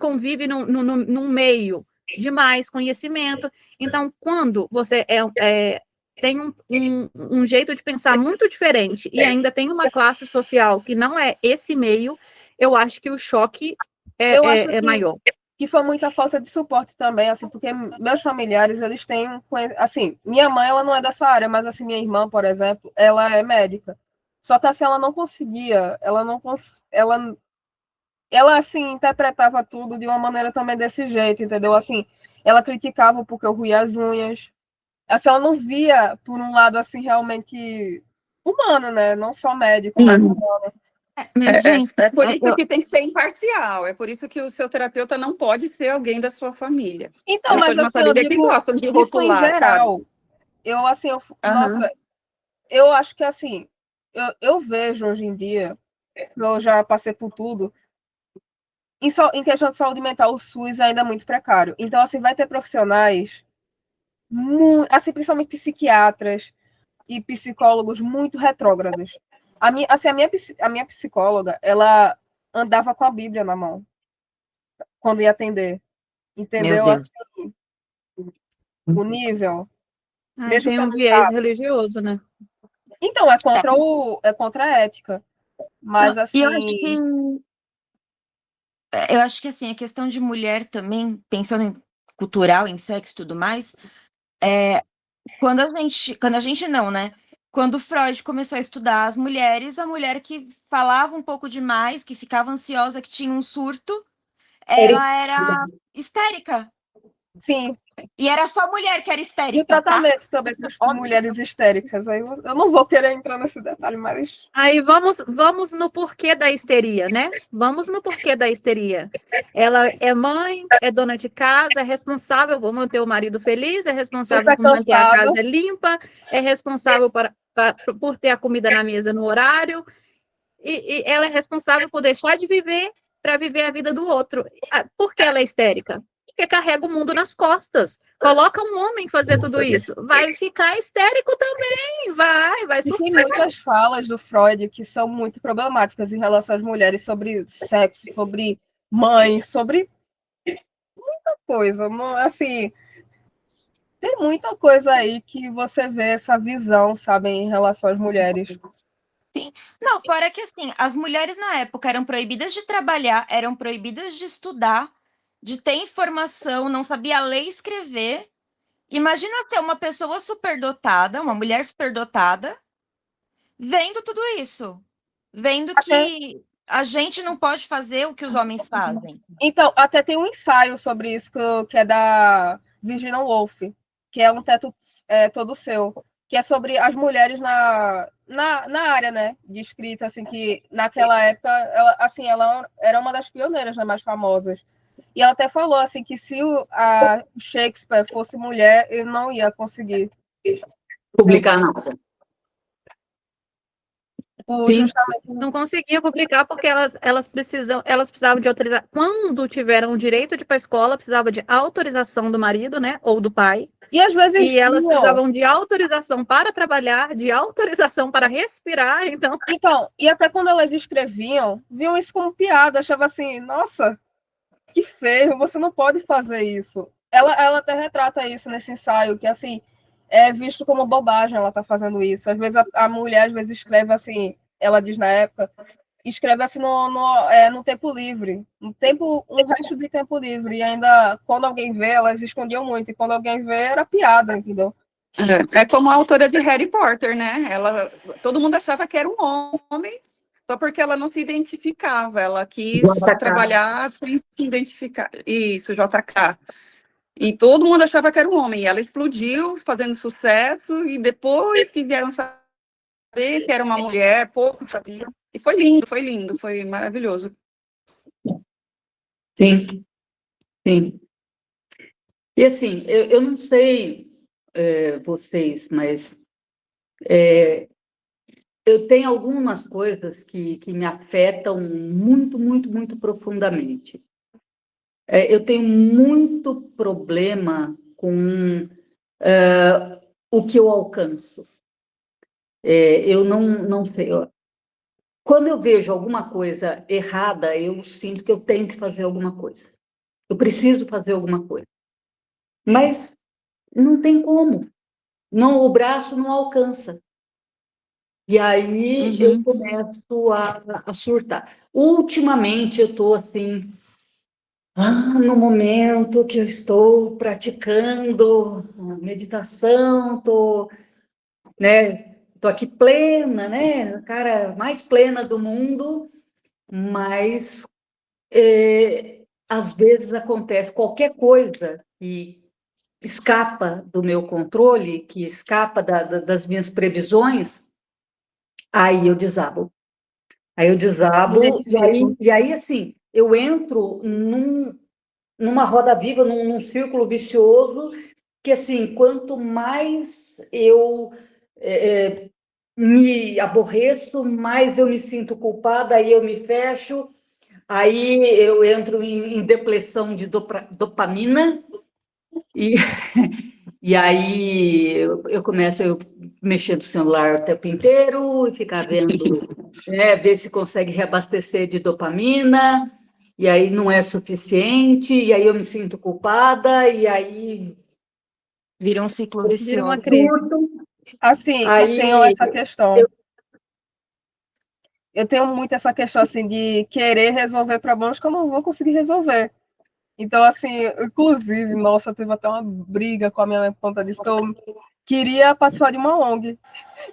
convive num meio de mais conhecimento. Então, quando você tem um jeito de pensar muito diferente e ainda tem uma classe social que não é esse meio, eu acho que o choque Eu acho é assim, maior. que foi muita falta de suporte também, assim, porque meus familiares, eles têm, assim, minha mãe, ela não é dessa área, mas, assim, minha irmã, por exemplo, ela é médica. Só que, assim, ela não conseguia, ela, assim, interpretava tudo de uma maneira também desse jeito, entendeu? Assim, ela criticava porque eu ruía as unhas. Assim, ela não via por um lado, assim, realmente humano, né? Não só médico, mas humano. Mas, gente, É por isso que tem que ser imparcial, é por isso que o seu terapeuta não pode ser alguém da sua família. Então, Eu sou mas, de uma assim, eu família que digo gostam de isso em rotular, sabe? geral. Eu, assim, Aham. nossa, eu acho que, assim, eu vejo hoje em dia, eu já passei por tudo, em questão de saúde mental, o SUS ainda é muito precário. Então, assim, vai ter profissionais, assim, principalmente psiquiatras e psicólogos muito retrógrados. Assim, a minha psicóloga, ela andava com a Bíblia na mão quando ia atender. meu Entendeu? Deus. Assim, o nível, mesmo Tem um sendo viés religioso, né? então, é contra a ética. Mas, Não, e assim, eu acho que assim, a questão de mulher também, pensando em cultural, em sexo e tudo mais, quando a gente não, né? Quando Freud começou a estudar as mulheres, a mulher que falava um pouco demais, que ficava ansiosa, que tinha um surto, ela era histérica. sim. E era só a mulher que era E o histérica, tá? tratamento também para as mulheres histéricas. Aí eu não vou querer entrar nesse detalhe, mas. Aí vamos no porquê da histeria, né? Vamos no porquê da histeria. Ela é mãe, é dona de casa, é responsável por manter o marido feliz, é responsável Super por manter a cansada. casa limpa, é responsável por ter a comida na mesa no horário, e ela é responsável por deixar de viver para viver a vida do outro. Por que ela é histérica? Porque carrega o mundo nas costas. Coloca um homem fazer tudo isso. Vai ficar histérico também, vai E surtar. tem muitas falas do Freud que são muito problemáticas em relação às mulheres sobre sexo, sobre mãe, sobre muita coisa. Assim, tem muita coisa aí que você vê essa visão, sabe, em relação às mulheres. Sim. Não, fora que assim, as mulheres na época eram proibidas de trabalhar, eram proibidas de estudar, de ter informação, não sabia ler e escrever. Imagina ser uma pessoa superdotada, uma mulher superdotada, vendo tudo isso, vendo Até, que a gente não pode fazer o que os homens fazem. então, até tem um ensaio sobre isso que é da Virginia Woolf, que é um teto todo seu, que é sobre as mulheres na área, né, de escrita, assim, que naquela época, ela, assim, ela era uma das pioneiras, né, mais famosas. E ela até falou, assim, que se a Shakespeare fosse mulher, ele não ia conseguir Publicar nada. Sim. justamente. Não conseguia publicar porque elas precisavam de autorização. Quando tiveram o direito de ir para a escola, precisava de autorização do marido, né, ou do pai. E às vezes E elas precisavam de autorização para trabalhar, de autorização para respirar, então. Então, e até quando elas escreviam, viam isso como piada, achava assim, nossa, que feio, você não pode fazer isso. Ela até retrata isso nesse ensaio, que assim, é visto como bobagem ela tá fazendo isso. Às vezes a mulher às vezes escreve assim, ela diz na época, escreve assim no tempo livre, um resto de tempo livre. E ainda, quando alguém vê, elas escondiam muito. E quando alguém vê, era piada, entendeu? É como a autora de Harry Potter, né? Todo mundo achava que era um homem, só porque ela não se identificava. Ela quis JK. trabalhar sem se identificar. Isso, JK. E todo mundo achava que era um homem. E ela explodiu, fazendo sucesso, e depois que vieram saber que era uma mulher, pouco sabiam. E foi lindo, foi maravilhoso. Sim, sim. E assim, eu não sei vocês, mas eu tenho algumas coisas que me afetam muito, muito, muito profundamente. Eu tenho muito problema com o que eu alcanço. Eu não sei. Quando eu vejo alguma coisa errada, eu sinto que eu tenho que fazer alguma coisa. Eu preciso fazer alguma coisa. Mas não tem como. Não, o braço não alcança. E aí eu começo a surtar. Ultimamente eu estou assim, no momento que eu estou praticando meditação, estou, né, aqui plena, né, cara mais plena do mundo, mas às vezes acontece qualquer coisa que escapa do meu controle, que escapa das minhas previsões, aí eu desabo. E aí assim, eu entro numa roda viva, num círculo vicioso, que assim, quanto mais eu me aborreço, mais eu me sinto culpada, aí eu me fecho, aí eu entro em depressão de dopamina, e aí eu começo a mexer no celular o tempo inteiro e ficar vendo, ver se consegue reabastecer de dopamina, e aí não é suficiente, e aí eu me sinto culpada, e aí Vira um ciclo Vira uma vicioso. crise. Assim, eu tenho essa questão. Eu tenho muito essa questão, assim, de querer resolver problemas que eu não vou conseguir resolver. Então, assim, inclusive, nossa, teve até uma briga com a minha mãe por conta disso, que eu queria participar de uma ONG.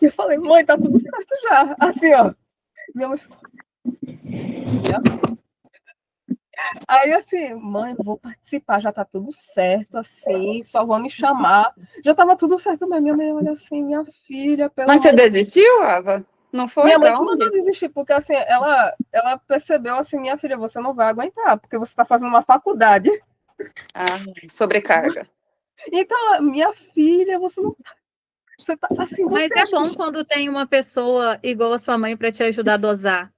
E eu falei, mãe, tá tudo certo já. Assim, ó. Minha mãe ficou... Aí, assim, mãe, vou participar, já tá tudo certo, assim, só vão me chamar. Já tava tudo certo, mas minha mãe olha assim, minha filha, pelo Mas você amor... desistiu, Ava? Não foi Minha mãe para que mandou onde? desistir, porque assim, ela percebeu assim, minha filha, você não vai aguentar, porque você está fazendo uma faculdade. Sobrecarga. Então, minha filha, você não você tá assim, Mas você é acha bom quando tem uma pessoa igual a sua mãe para te ajudar a dosar.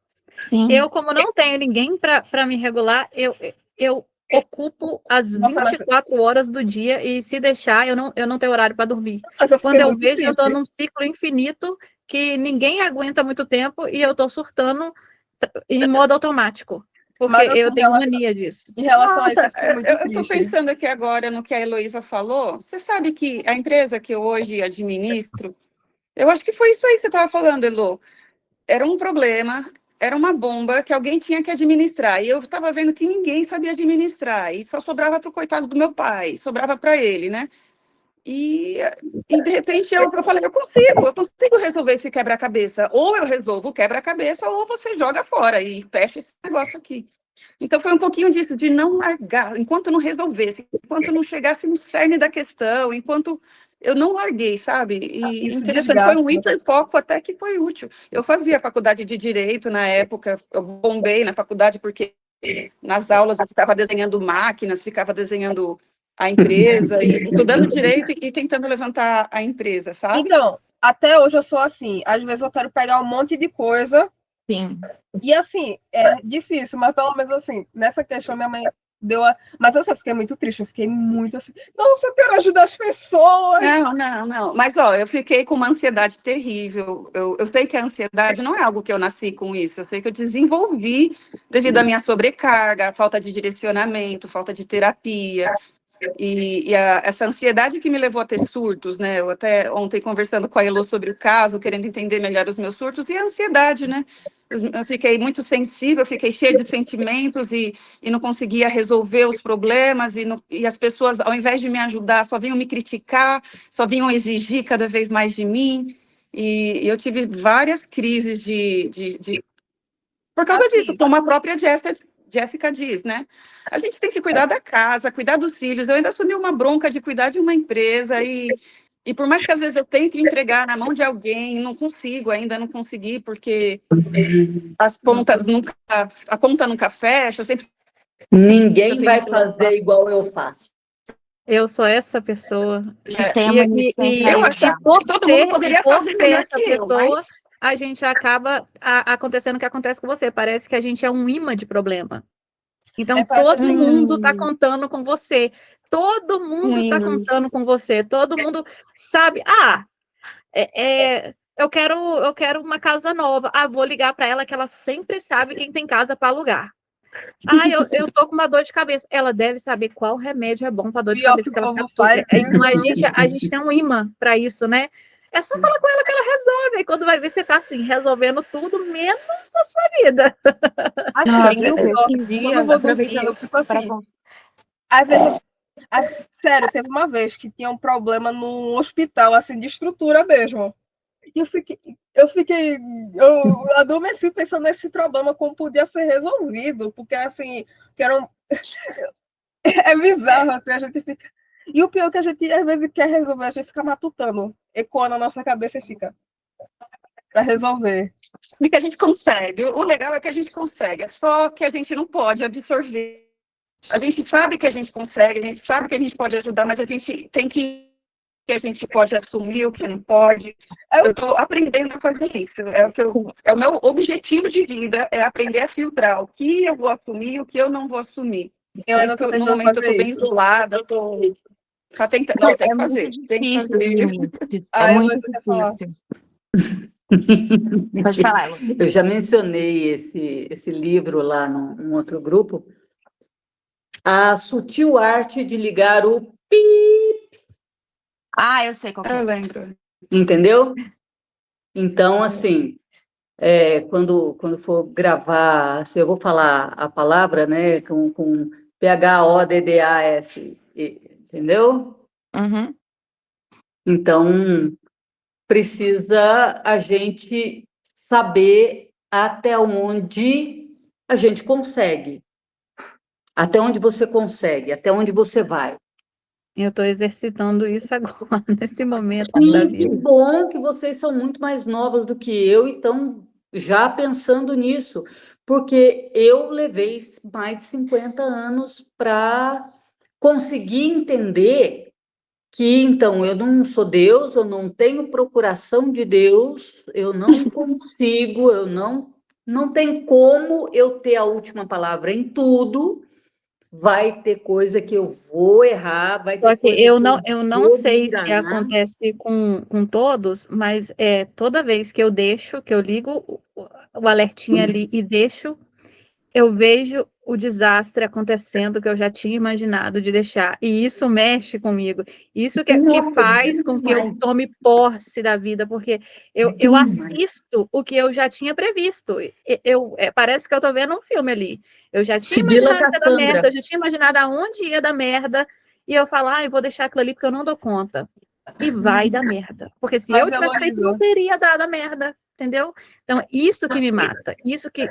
Sim. Eu, como não tenho ninguém para me regular, eu ocupo as Nossa, 24 horas do dia e se deixar, eu não tenho horário para dormir. mas eu Quando fiquei eu muito vejo, eu estou triste. num ciclo infinito que ninguém aguenta muito tempo e eu estou surtando em modo automático, porque Mas assim, eu tenho mania disso. em relação a isso, eu Nossa, fiquei muito eu estou triste. pensando aqui agora no que a Heloísa falou. Você sabe que a empresa que eu hoje administro, eu acho que foi isso aí que você estava falando, Elo. Era um problema, era uma bomba que alguém tinha que administrar. E eu estava vendo que ninguém sabia administrar. E só sobrava para o coitado do meu pai, sobrava para ele, né? E, de repente eu falei, eu consigo resolver esse quebra-cabeça. Ou eu resolvo o quebra-cabeça, ou você joga fora e fecha esse negócio aqui. Então foi um pouquinho disso, de não largar, enquanto não resolvesse, enquanto não chegasse no cerne da questão, enquanto eu não larguei, sabe? E Isso interessante, foi um desgasta. hiperfoco até que foi útil. Eu fazia faculdade de Direito na época, eu bombei na faculdade porque nas aulas eu ficava desenhando máquinas, ficava desenhando a empresa, e estudando Direito e tentando levantar a empresa, sabe? Então, até hoje eu sou assim, às vezes eu quero pegar um monte de coisa, Sim. e assim, é difícil, mas pelo menos assim, nessa questão minha mãe deu a... Mas eu fiquei muito triste, eu fiquei muito assim, nossa, eu quero ajudar as pessoas. Não. Mas, ó, eu fiquei com uma ansiedade terrível. Eu sei que a ansiedade não é algo que eu nasci com isso. Eu sei que eu desenvolvi devido à minha sobrecarga, à falta de direcionamento, falta de terapia. Essa ansiedade que me levou a ter surtos, né? Eu até ontem conversando com a Elô sobre o caso, querendo entender melhor os meus surtos, e a ansiedade, né? Eu fiquei muito sensível, fiquei cheia de sentimentos e não conseguia resolver os problemas, e as pessoas, ao invés de me ajudar, só vinham me criticar, só vinham exigir cada vez mais de mim. E eu tive várias crises por causa disso, como a própria Jéssica diz, né? A gente tem que cuidar da casa, cuidar dos filhos. Eu ainda assumi uma bronca de cuidar de uma empresa e por mais que às vezes eu tente entregar na mão de alguém, não consigo, ainda não consegui, porque a conta nunca fecha, eu sempre... Ninguém vai fazer igual eu faço. Eu sou essa pessoa. Tem a mania eu acho que por todo mundo poderia por fazer ser melhor essa que eu, pessoa, mas... a gente acaba acontecendo o que acontece com você. Parece que a gente é um imã de problema. Então, todo mundo está contando com você. Todo mundo está contando com você. Todo mundo sabe. Eu quero uma casa nova. Vou ligar para ela, que ela sempre sabe quem tem casa para alugar. Eu tô com uma dor de cabeça. Ela deve saber qual remédio é bom para dor de Pior cabeça, que que o ela povo sabe tudo. faz, Então, a gente tem um imã para isso, né? É só falar com ela que ela resolve. E quando vai ver, você tá assim, resolvendo tudo, menos a sua vida. Assim, eu quando eu vou dormir, eu fico assim. Às vezes, sério, teve uma vez que tinha um problema num hospital, assim, de estrutura mesmo. E eu adormeci pensando nesse problema, como podia ser resolvido, porque, assim, é bizarro, assim, a gente fica... E o pior é que a gente, às vezes, quer resolver, a gente fica matutando, ecoa na nossa cabeça e fica para resolver. E que a gente consegue. O legal é que a gente consegue, é só que a gente não pode absorver. A gente sabe que a gente consegue, a gente sabe que a gente pode ajudar, mas a gente tem que a gente pode assumir, o que não pode. Eu estou aprendendo a fazer isso. É o meu objetivo de vida, é aprender a filtrar o que eu vou assumir e o que eu não vou assumir. Eu ainda estou tentando momento fazer eu estou bem isso. isolada, eu estou... tentando. Não, tem que fazer. Tem que fazer. É muito difícil. Pode falar, Elo. Eu já mencionei esse livro lá num outro grupo. A Sutil Arte de Ligar o Pi. Eu sei qual que é. Eu lembro. Entendeu? Então, assim, quando for gravar, se eu vou falar a palavra, né, com PHODDAS, entendeu? Uhum. Então, precisa a gente saber até onde a gente consegue. Até onde você consegue, até onde você vai. Eu estou exercitando isso agora, nesse momento da Sim, que vida. bom que vocês são muito mais novas do que eu e estão já pensando nisso, porque eu levei mais de 50 anos para conseguir entender que, então, eu não sou Deus, eu não tenho procuração de Deus, eu não consigo, não tem como eu ter a última palavra em tudo. Vai ter coisa que eu vou errar, vai ter Só que coisa eu não sei se acontece com todos, mas toda vez que eu ligo o alertinho ali e deixo, eu vejo o desastre acontecendo que eu já tinha imaginado de deixar. E isso mexe comigo. Isso que faz com que eu tome posse da vida, porque eu assisto o que eu já tinha previsto. Parece que eu estou vendo um filme ali. Eu já tinha imaginado que ia dar merda, eu já tinha imaginado aonde ia dar merda, e eu falo, eu vou deixar aquilo ali porque eu não dou conta. E vai dar merda. Porque se eu tivesse feito, não teria dado a merda, entendeu? Então, isso que me mata, isso que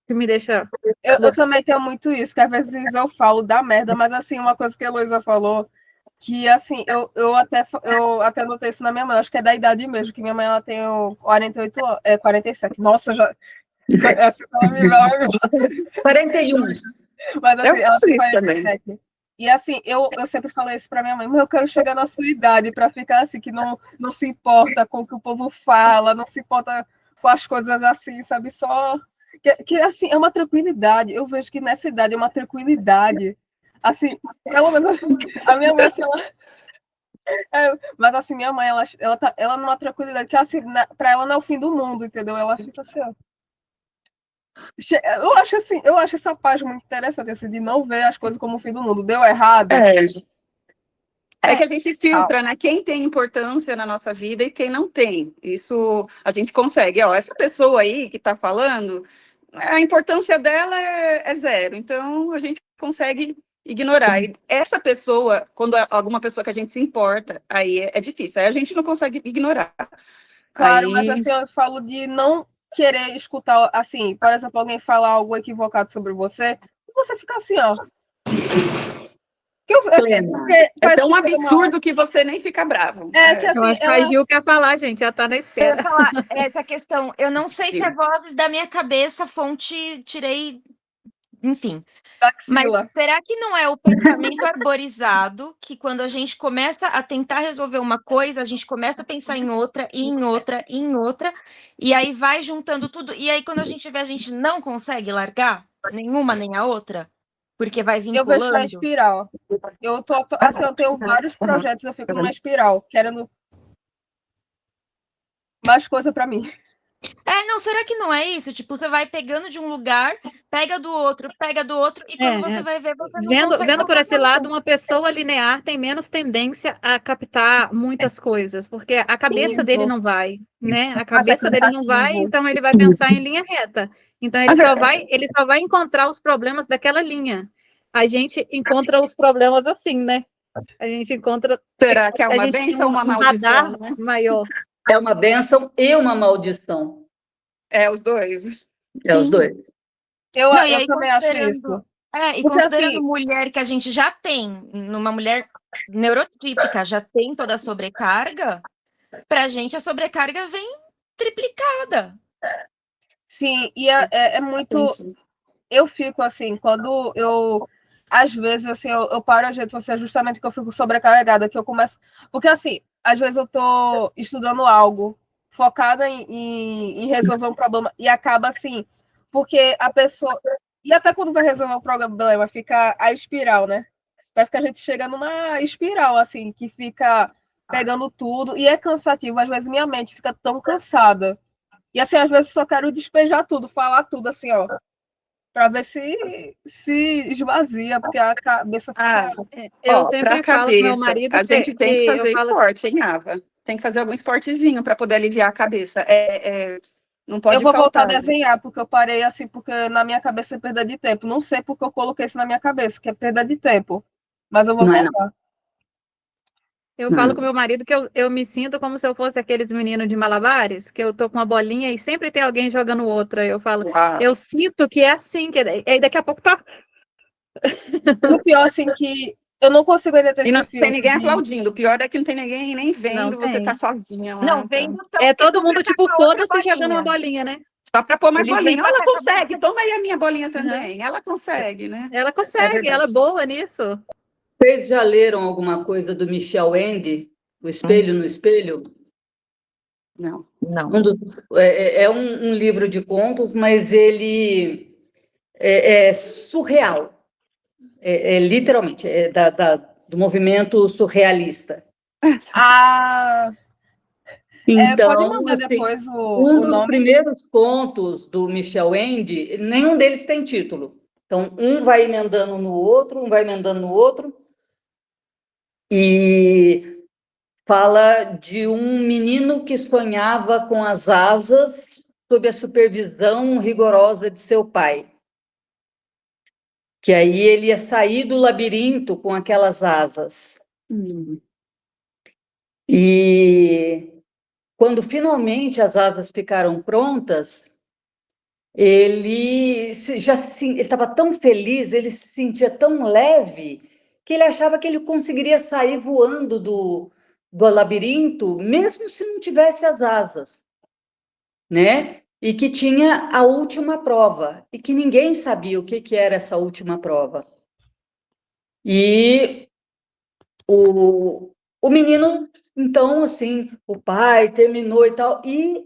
me deixa... Eu também tenho muito isso, que às vezes eu falo da merda, mas assim, uma coisa que a Heloísa falou, que assim, eu até notei isso na minha mãe, acho que é da idade mesmo, que minha mãe ela tem 48 anos, 47. Nossa, já... Essa ela me vai... 41. Mas assim, ela tem 47. Também. E assim, eu sempre falei isso para minha mãe, mas eu quero chegar na sua idade para ficar assim, que não se importa com o que o povo fala, não se importa com as coisas assim, sabe? Só que assim, é uma tranquilidade. Eu vejo que nessa idade é uma tranquilidade. Assim, pelo menos a minha mãe, assim, mas assim, minha mãe, ela numa tranquilidade que assim, para ela não é o fim do mundo, entendeu? Ela fica assim, ó. Eu acho assim, eu acho essa página muito interessante, assim, de não ver as coisas como o fim do mundo. Deu errado. É que a gente filtra, né? Quem tem importância na nossa vida e quem não tem. Isso a gente consegue. Ó, essa pessoa aí que está falando, a importância dela é zero. Então a gente consegue ignorar. E essa pessoa, quando é alguma pessoa que a gente se importa, aí é difícil. Aí a gente não consegue ignorar. Claro, mas Aí, assim, eu falo de não querer escutar, assim, por exemplo, alguém falar algo equivocado sobre você, e você fica assim, ó. Plena. Porque é parece tão que chega uma hora- absurdo que você nem fica bravo. É que Eu assim, acho que a Gil quer falar, gente, já tá na Eu ia espera. falar essa questão. Eu não sei se é vozes da minha cabeça, fonte tirei, enfim. Mas axila. será que não é o pensamento arborizado que quando a gente começa a tentar resolver uma coisa, a gente começa a pensar em outra, e em outra, e em outra, e aí vai juntando tudo, e aí quando a gente vê, a gente não consegue largar nenhuma nem a outra, porque vai Eu vejo na vinculando? espiral. Eu tô, assim, eu tenho vários projetos, eu fico numa espiral, querendo mais coisa para mim. Não, será que não é isso? Tipo, você vai pegando de um lugar, pega do outro, e quando você vai ver, você não consegue Vendo por voltar esse pra lado, nada. uma pessoa linear tem menos tendência a captar muitas coisas, porque a cabeça dele Isso. não vai, né? A Mas é cabeça dele não vai, cansativo. então ele vai pensar em linha reta. Então ele só vai encontrar os problemas daquela linha. A gente encontra os problemas assim, né? A gente encontra, será que é a uma gente tem bênção ou uma um radar maldição, né? maior. É uma bênção e uma maldição. É os dois. É os Sim. dois. Não, e Eu aí também acho considerando, isso. e Porque considerando assim, mulher que a gente já tem, numa mulher neurotípica, já tem toda a sobrecarga, pra gente a sobrecarga vem triplicada. sim, e é muito. Eu fico assim, quando eu. Às vezes, assim, eu paro as redes sociais justamente porque eu fico sobrecarregada, que eu começo. Porque, assim, às vezes eu tô estudando algo, focada em resolver um problema, e acaba assim, porque a pessoa. E até quando vai resolver um problema, fica a espiral, né? Parece que a gente chega numa espiral, assim, que fica pegando tudo, e é cansativo. Às vezes minha mente fica tão cansada. E assim, às vezes só quero despejar tudo, falar tudo, assim, ó, para ver se esvazia, porque a cabeça fica. Eu Para a sempre falo com meu cabeça, marido a gente que tem que eu fazer falo. esporte, hein, Ava? Tem que fazer algum esportezinho para poder aliviar a cabeça. Não Eu pode vou voltar a faltar. desenhar, porque eu parei assim, porque na minha cabeça é perda de tempo. Não sei porque eu coloquei isso na minha cabeça, que é perda de tempo. Mas eu vou Não é, não. voltar. Eu Não é, falo com não. meu marido que eu me sinto como se eu fosse aqueles meninos de malabares, que eu tô com uma bolinha e sempre tem alguém jogando outra. Eu falo, Ah, eu sinto que é assim, que aí daqui a pouco tá. E o pior, assim, que eu não consigo ainda ter e não esse tem filtro ninguém de. aplaudindo. O pior é que não tem ninguém nem Não vendo, você tá tem. sozinha lá. Não, Tá. vendo só É porque todo tu mundo, tá tipo, com outra foda-se jogando uma bolinha. bolinha, né? Só para pôr mais Eles vêm bolinha. pra Ela cá só pra consegue, você. toma aí a minha bolinha Uhum. também. Ela consegue, né? Ela É consegue, ela é verdade. boa nisso. Vocês já leram alguma coisa do Michel Ende, O Espelho no Espelho? Não. Não. Um livro de contos, mas ele é surreal. Literalmente, do movimento surrealista. Ah, pode Então, mandar assim, depois um o dos nome? primeiros contos do Michel Ende, nenhum deles tem título. Então, um vai emendando no outro, um vai emendando no outro, e fala de um menino que sonhava com as asas sob a supervisão rigorosa de seu pai. Que aí ele ia sair do labirinto com aquelas asas. E quando finalmente as asas ficaram prontas, ele estava tão feliz, ele se sentia tão leve, que ele achava que ele conseguiria sair voando do labirinto, mesmo se não tivesse as asas, né? E que tinha a última prova, e que ninguém sabia o que era essa última prova. E o menino, então, assim, o pai terminou e tal, e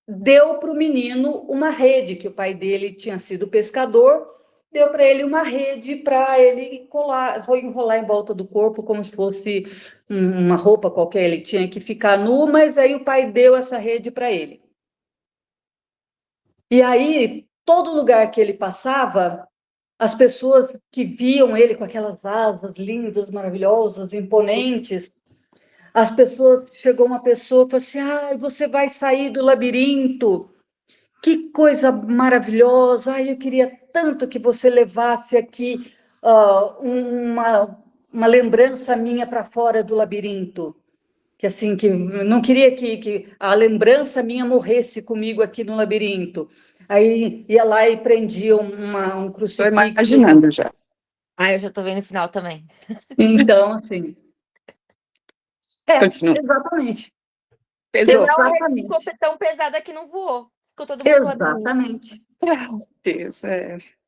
deu para o menino uma rede, que o pai dele tinha sido pescador, deu para ele uma rede para ele enrolar em volta do corpo, como se fosse uma roupa qualquer, ele tinha que ficar nu, mas aí o pai deu essa rede para ele. E aí todo lugar que ele passava, as pessoas que viam ele com aquelas asas lindas, maravilhosas, imponentes, chegou uma pessoa e falou assim, você vai sair do labirinto, que coisa maravilhosa, eu queria tanto que você levasse aqui uma lembrança minha para fora do labirinto, que assim, que não queria que a lembrança minha morresse comigo aqui no labirinto. Aí ia lá e prendia um Estou crucifixo. imaginando já. Eu já tô vendo o final também. Então, assim... Continua. Exatamente. Pesou. Não, Exatamente. ficou tão pesada que não voou. Ficou todo mundo lá dentro. Exatamente. Deus,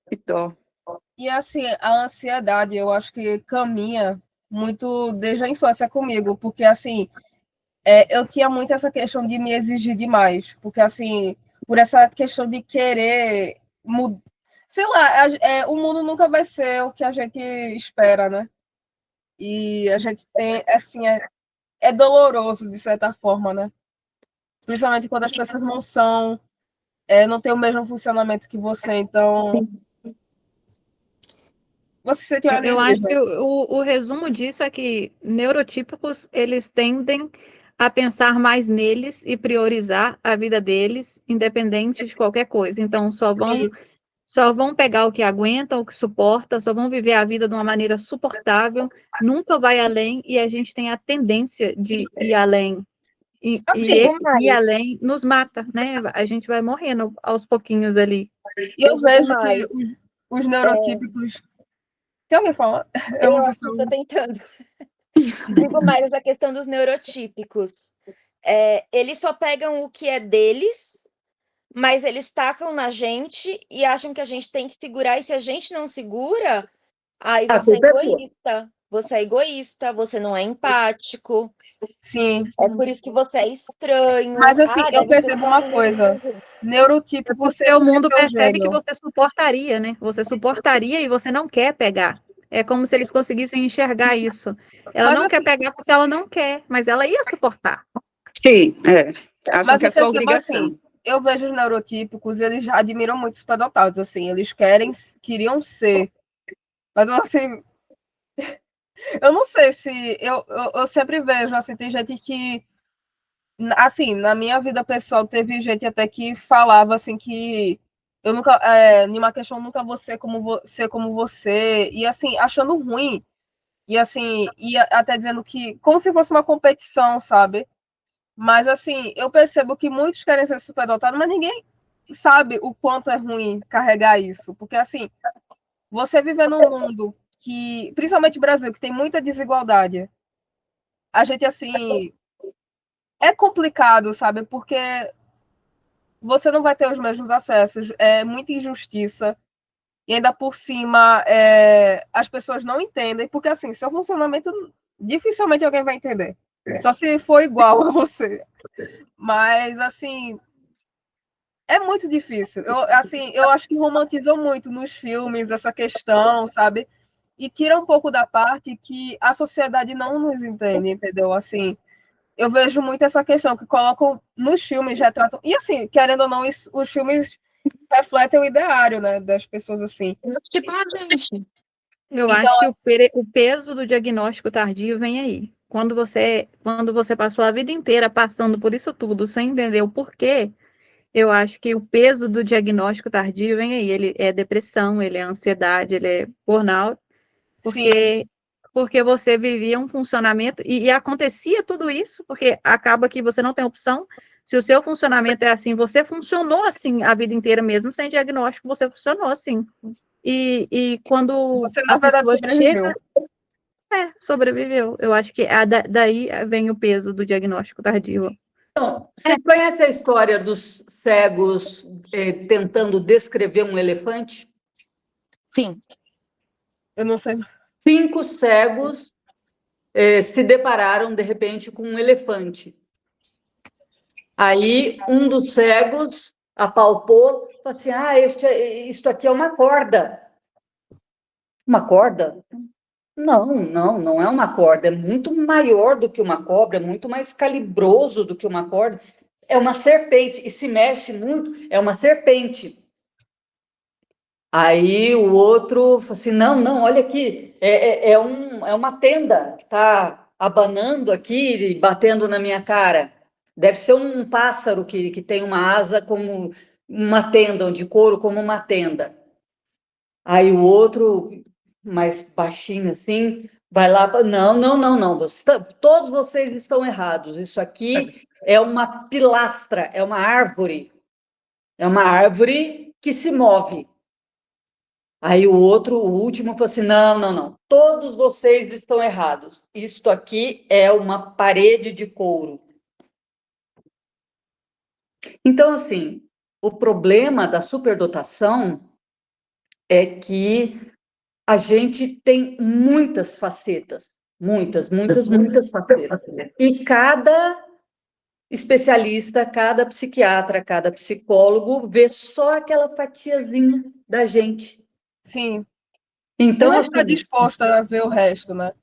que dó. E assim, a ansiedade, eu acho que caminha muito desde a infância comigo, porque assim, eu tinha muito essa questão de me exigir demais, porque assim, por essa questão de querer mudar, sei lá, o mundo nunca vai ser o que a gente espera, né? E a gente tem, assim, é doloroso de certa forma, né? Principalmente quando as pessoas não têm o mesmo funcionamento que você, então você se sente Eu acho que alienígena. o resumo disso é que neurotípicos, eles tendem a pensar mais neles e priorizar a vida deles, independente de qualquer coisa. Então, só vão pegar o que aguenta, o que suporta, só vão viver a vida de uma maneira suportável, nunca vai além, e a gente tem a tendência de ir além. E Assim, esse ir além nos mata, né? A gente vai morrendo aos pouquinhos ali. e eu vejo que os neurotípicos. Tem alguém falando? Eu não sei se Tô tentando. Digo mais essa questão dos neurotípicos. Eles só pegam o que é deles, mas eles tacam na gente e acham que a gente tem que segurar, e se a gente não segura, aí A você é culpa é sua. egoísta. Você é egoísta, você não é empático. sim. É por isso que você é estranho. Mas assim, eu deve ser percebo uma coisa. Neurotípico Porque sempre o tem mundo seu percebe que gênio. você suportaria, né? Você suportaria e você não quer pegar. É como se eles conseguissem enxergar isso. Ela Mas não quer assim, pegar porque ela não quer, mas ela ia suportar. Sim, acham mas que é eu sua percebo obrigação. assim, eu vejo os neurotípicos, eles admiram muito os superdotados, assim, eles queriam ser. Mas assim, eu não sei se eu sempre vejo, assim, tem gente que assim, na minha vida pessoal teve gente até que falava assim que eu nunca, em uma questão nunca vou ser como você, e assim, achando ruim, e assim, e até dizendo que como se fosse uma competição, sabe? Mas assim, eu percebo que muitos querem ser superdotados, mas ninguém sabe o quanto é ruim carregar isso, porque assim, você viver num mundo que, principalmente Brasil, que tem muita desigualdade, a gente assim, é complicado, sabe? Porque você não vai ter os mesmos acessos, é muita injustiça, e ainda por cima as pessoas não entendem, porque assim, seu funcionamento dificilmente alguém vai entender, só se for igual a você. Mas assim, é muito difícil. Eu acho que romantizam muito nos filmes essa questão, sabe? E tira um pouco da parte que a sociedade não nos entende, entendeu? Assim, eu vejo muito essa questão que colocam nos filmes, retratam. E assim, querendo ou não, os filmes refletem o ideário, né, das pessoas assim. tipo a gente. Eu Então, acho que o peso do diagnóstico tardio vem aí. Quando você passou a vida inteira passando por isso tudo, sem entender o porquê, eu acho que o peso do diagnóstico tardio vem aí. Ele é depressão, ele é ansiedade, ele é burnout, sim, porque você vivia um funcionamento e acontecia tudo isso, porque acaba que você não tem opção. Se o seu funcionamento é assim, você funcionou assim a vida inteira mesmo, sem diagnóstico, você funcionou assim. E quando você na a verdade pessoa sobreviveu. chega, sobreviveu. Eu acho que daí vem o peso do diagnóstico tardio. Então, você conhece a história dos cegos tentando descrever um elefante? Sim. Eu não sei. 5 cegos se depararam, de repente, com um elefante. Aí, um dos cegos apalpou e falou assim, isto aqui é uma corda. Uma corda? Não é uma corda. É muito maior do que uma cobra, é muito mais calibroso do que uma corda. É uma serpente, e se mexe muito, é uma serpente. Aí o outro falou assim, não, não, olha aqui, é uma tenda que está abanando aqui e batendo na minha cara. Deve ser um pássaro que tem uma asa como uma tenda, de couro como uma tenda. Aí o outro, mais baixinho assim, vai lá, não, não, não, não, todos vocês estão errados. Isso aqui é uma pilastra, é uma árvore que se move. Aí o outro, o último, falou assim, não, não, não, todos vocês estão errados. Isto aqui é uma parede de couro. Então, assim, o problema da superdotação é que a gente tem muitas facetas, muitas facetas. E cada especialista, cada psiquiatra, cada psicólogo vê só aquela fatiazinha da gente. Sim. Então, Não está assim, disposta a ver o resto, né?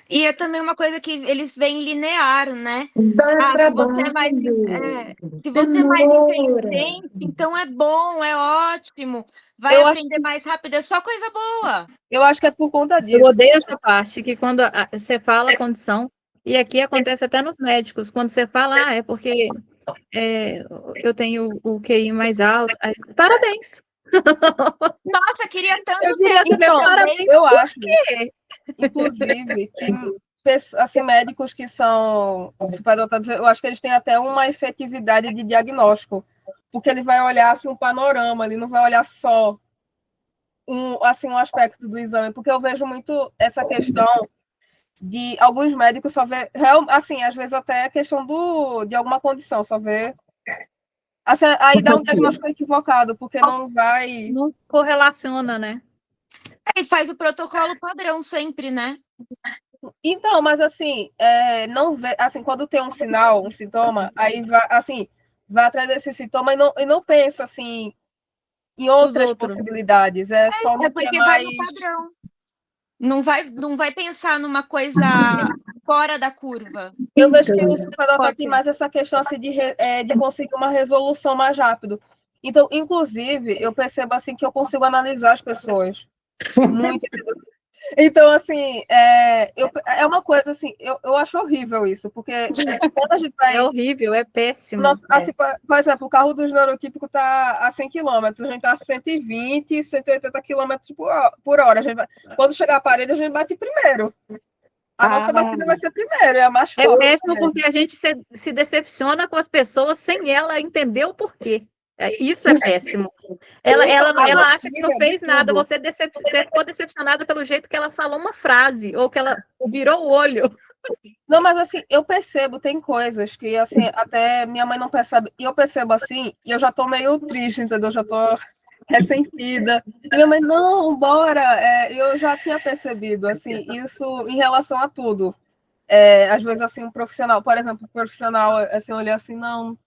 E é também uma coisa que eles veem linear, né? dá Se trabalho, você é mais, se você é mais demora. inteligente, então é bom, é ótimo, vai Eu acho aprender mais rápido, é só coisa boa. Eu acho que é por conta Eu disso. odeio essa parte, que quando você fala a condição, e aqui acontece até nos médicos, quando você fala, é porque eu tenho o QI mais alto, aí, parabéns. Nossa, queria tanto Eu queria ter saber Então, parabéns. Eu acho, quê? inclusive, que assim, médicos que são superdotados, eu acho que eles têm até uma efetividade de diagnóstico, porque ele vai olhar assim, um panorama, ele não vai olhar só um aspecto do exame, porque eu vejo muito essa questão de alguns médicos só ver, assim, às vezes até a questão de alguma condição, só ver. Assim, aí dá um diagnóstico equivocado, porque não vai. Não correlaciona, né? E faz o protocolo padrão sempre, né? Então, mas assim, não vê, assim, quando tem um sinal, um sintoma, aí vai, assim, vai atrás desse sintoma e não pensa assim em outras outros. possibilidades. É só no É que é porque vai mais. no padrão. Não vai pensar numa coisa fora da curva. Eu vejo que o superdotado Pode tem ser. mais essa questão assim, de conseguir uma resolução mais rápido. Então, inclusive, eu percebo assim que eu consigo analisar as pessoas muito. Então, assim, é uma coisa assim, eu acho horrível isso, porque quando a gente vai. É horrível, é péssimo. Nossa, assim, por exemplo, o carro dos neurotípicos está a 100 km, a gente está a 120, 180 km por hora. Quando chegar a parede, a gente bate primeiro. A nossa batida vai ser primeiro, é a mais É forte. péssimo porque a gente se decepciona com as pessoas sem ela entender o porquê. Isso é péssimo. Ela acha que não fez nada, você ficou decepcionada pelo jeito que ela falou uma frase, ou que ela virou o olho. Não, mas assim, eu percebo, tem coisas que assim, até minha mãe não percebe, e eu percebo assim, e eu já tô meio triste, entendeu? Eu já tô ressentida. E minha mãe, não, bora. Eu já tinha percebido, assim, isso em relação a tudo. Às vezes, assim, um profissional, por exemplo, um profissional, assim, olha assim, não.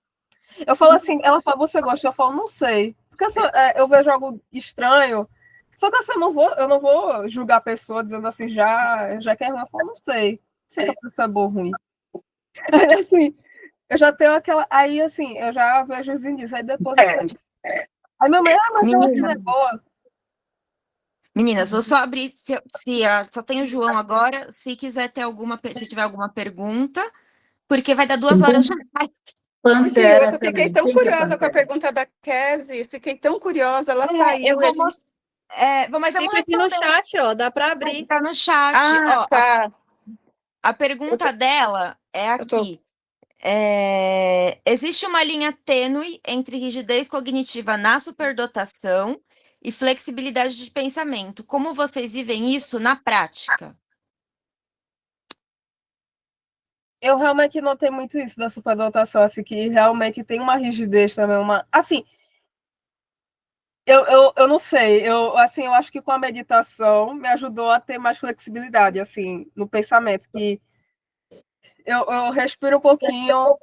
Eu falo assim, ela fala, você gosta? Eu falo, não sei. Porque assim, eu vejo algo estranho, só que assim, eu não vou julgar a pessoa dizendo assim, já que é ruim, eu falo, não sei. Não sei se a pessoa é boa ou ruim. Aí, assim, eu já tenho aquela. Aí, assim, eu já vejo os indícios. Aí depois. Assim, aí minha mãe, mas ela assim não é boa. Meninas, vou só abrir. Só tem o João agora. Se quiser ter se tiver alguma pergunta, porque vai dar 2 horas já. Pantera Eu fiquei também. tão Quem que é curiosa com a Pantera? pergunta da Kézia, fiquei tão curiosa, ela saiu. Eu vou mostrar. Mas vamos Fica aqui no chat, ó, dá para abrir. tá no chat. Ah, Ó, tá. a pergunta dela é aqui. Existe uma linha tênue entre rigidez cognitiva na superdotação e flexibilidade de pensamento. Como vocês vivem isso na prática? Eu realmente notei muito isso da superdotação, assim, que realmente tem uma rigidez também, assim, eu não sei, assim, eu acho que com a meditação me ajudou a ter mais flexibilidade, assim, no pensamento, que eu respiro um pouquinho,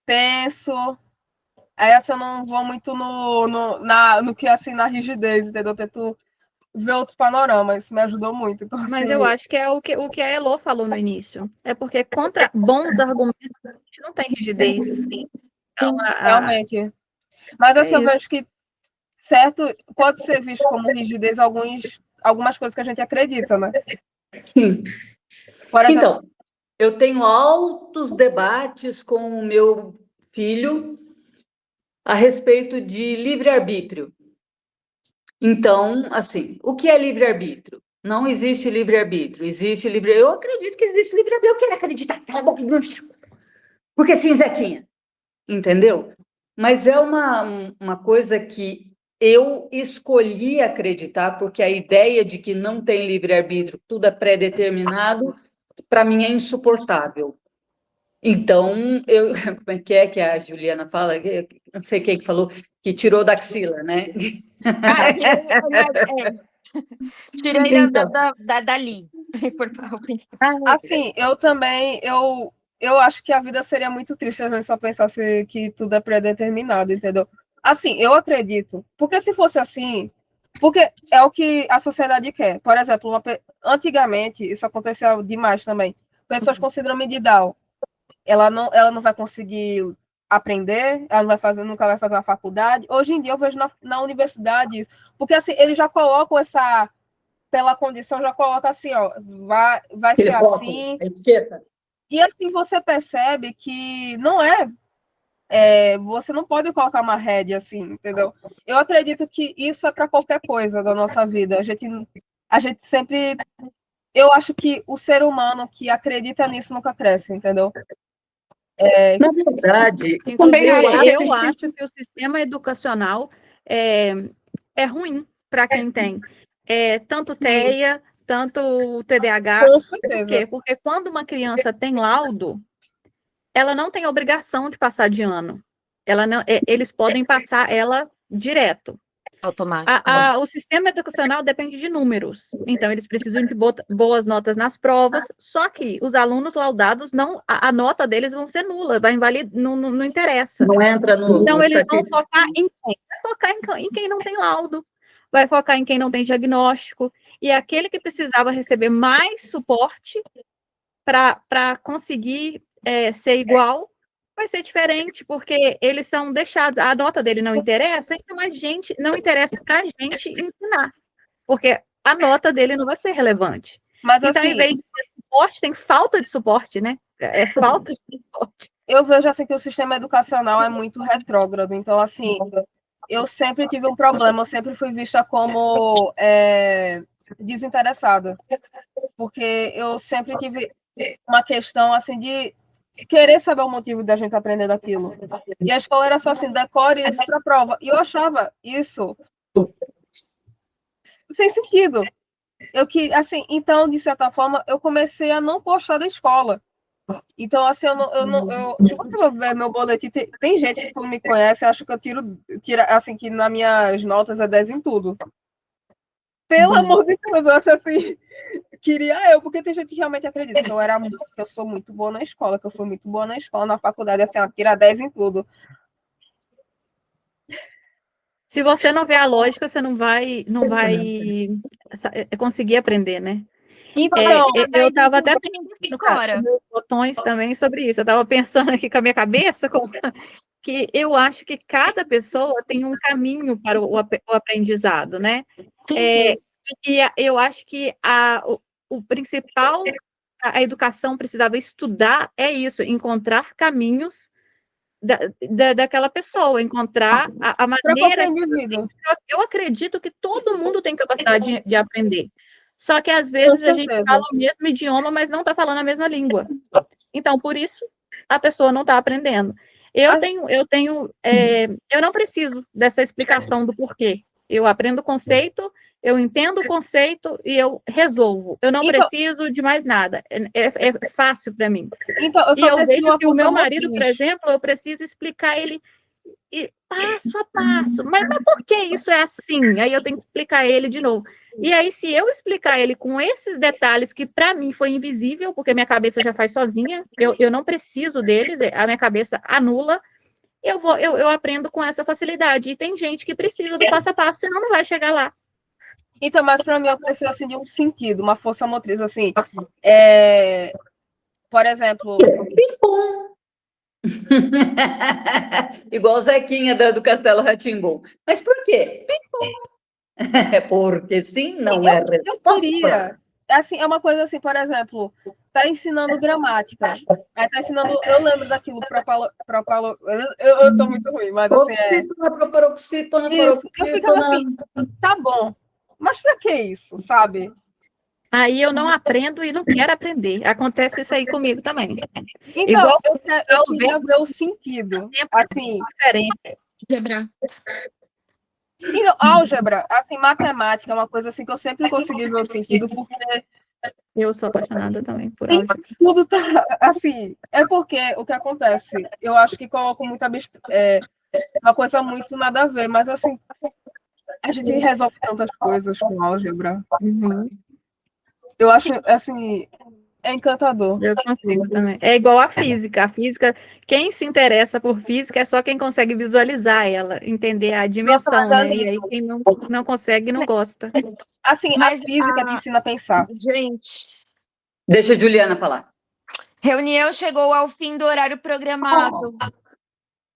penso, aí assim, eu não vou muito no que, assim, na rigidez, entendeu? Eu tento ver outro panorama, isso me ajudou muito. Então, Mas assim, eu acho que é o que a Elô falou no início. É porque contra bons argumentos a gente não tem rigidez. Então, realmente. Mas assim, eu isso. vejo que certo? Pode ser visto como rigidez algumas coisas que a gente acredita, né? Sim. Por exemplo, Então, eu tenho altos debates com o meu filho a respeito de livre-arbítrio. Então, assim, o que é livre-arbítrio? Não existe livre-arbítrio, existe livre. Eu acredito que existe livre-arbítrio. Eu quero acreditar, cala a boca, não. Porque sim, Zequinha, entendeu? Mas é uma coisa que eu escolhi acreditar, porque a ideia de que não tem livre-arbítrio, tudo é pré-determinado, para mim é insuportável. Então, como é que a Juliana fala? Não sei quem que falou, que tirou da axila, né? Tirei Então. dali. Por favor. assim, eu também, eu acho que a vida seria muito triste se a gente só pensasse que tudo é pré-determinado, entendeu? Assim, eu acredito. Porque se fosse assim, porque é o que a sociedade quer. Por exemplo, antigamente, isso acontecia demais também. Pessoas com síndrome de Down, ela não vai conseguir aprender, ela não vai fazer, nunca vai fazer uma faculdade. Hoje em dia eu vejo na universidade isso. Porque assim, eles já colocam pela condição, já coloca assim, ó, vai ser assim. Etiqueta. E assim você percebe que não você não pode colocar uma rédea assim, entendeu? Eu acredito que isso é para qualquer coisa da nossa vida. A gente sempre. Eu acho que o ser humano que acredita nisso nunca cresce, entendeu? Na verdade, Também Inclusive, acho. eu acho que o sistema educacional é ruim para quem tem tanto TEA, tanto TDAH. Com Por certeza. quê? Porque quando uma criança tem laudo, ela não tem obrigação de passar de ano. Eles podem passar ela direto. Automático. O sistema educacional depende de números, então eles precisam de boas notas nas provas, só que os alunos laudados, a nota deles vão ser nula, vai invalidar, não interessa. Não entra no. Então, eles vão focar em quem? Vai focar em quem não tem laudo, vai focar em quem não tem diagnóstico, e aquele que precisava receber mais suporte para conseguir ser igual, vai ser diferente, porque eles são deixados, a nota dele não interessa, então não interessa para a gente ensinar, porque a nota dele não vai ser relevante. Mas então, assim, em vez de ter suporte, tem falta de suporte, né? É falta de suporte. eu vejo assim que o sistema educacional é muito retrógrado. Então, assim, eu sempre tive um problema, eu sempre fui vista como desinteressada, porque eu sempre tive uma questão assim de querer saber o motivo da gente aprender daquilo. E a escola era só assim, decore isso para prova. E eu achava isso sem sentido. Assim, então, de certa forma, eu comecei a não gostar da escola. Então, assim, se você ver meu boletim, tem gente que não me conhece, acha que eu tira, assim, que nas minhas notas é 10 em tudo. Pelo amor de Deus, eu acho assim, queria porque tem gente que realmente acredita que eu sou muito boa na escola, que eu fui muito boa na escola, na faculdade, assim, ela tira 10 em tudo. Se você não vê a lógica, você não vai conseguir aprender, né? Então, eu estava até pensando nos botões também sobre isso. Eu estava pensando aqui com a minha cabeça que eu acho que cada pessoa tem um caminho para o aprendizado, né? E eu acho que o principal a educação precisava estudar é isso, encontrar caminhos daquela pessoa, encontrar a maneira. Eu acredito que todo mundo tem capacidade de aprender. Só que às vezes a gente fala o mesmo idioma, mas não está falando a mesma língua. Então, por isso, a pessoa não está aprendendo. Eu não preciso dessa explicação do porquê. Eu aprendo o conceito, eu entendo o conceito e eu resolvo. Eu não preciso de mais nada. É fácil para mim. Então, e eu vejo que o meu marido, por exemplo, eu preciso explicar ele passo a passo. Mas por que isso é assim? Aí eu tenho que explicar ele de novo. E aí, se eu explicar ele com esses detalhes que para mim foi invisível, porque minha cabeça já faz sozinha, eu não preciso deles, a minha cabeça anula, eu aprendo com essa facilidade. E tem gente que precisa do passo a passo, senão não vai chegar lá. Então, mas para mim eu preciso assim, de um sentido, uma força motriz, assim. Por exemplo, Igual o Zequinha do Castelo Rá-Tim-Bum. Mas por quê? Porque sim, não é Eu resposta. queria. Assim, é uma coisa assim, por exemplo, tá ensinando gramática. Aí tá ensinando. Eu lembro daquilo, eu tô muito ruim, mas assim, Oxítona, proparoxítona, isso. Eu ficava paroxítona. assim, tá bom. Mas pra que isso, sabe? Aí eu não aprendo e não quero aprender. Acontece isso aí comigo também. Então, Igual eu queria ver o sentido. Assim, diferente. Quebrar. então, álgebra, assim, matemática é uma coisa assim que eu sempre consegui ver o sentido, porque Eu sou apaixonada também por álgebra. tudo tá assim. É porque o que acontece? Eu acho que coloco muita uma coisa muito nada a ver, mas assim, a gente resolve tantas coisas com álgebra. Uhum. Eu acho, assim, é encantador. Eu consigo também. É igual a física. A física, quem se interessa por física é só quem consegue visualizar ela, entender a dimensão, mas é né? E lindo. aí quem não consegue, não gosta. Assim, Mas a física te ensina a pensar. Gente, Deixa a Juliana falar. reunião chegou ao fim do horário programado.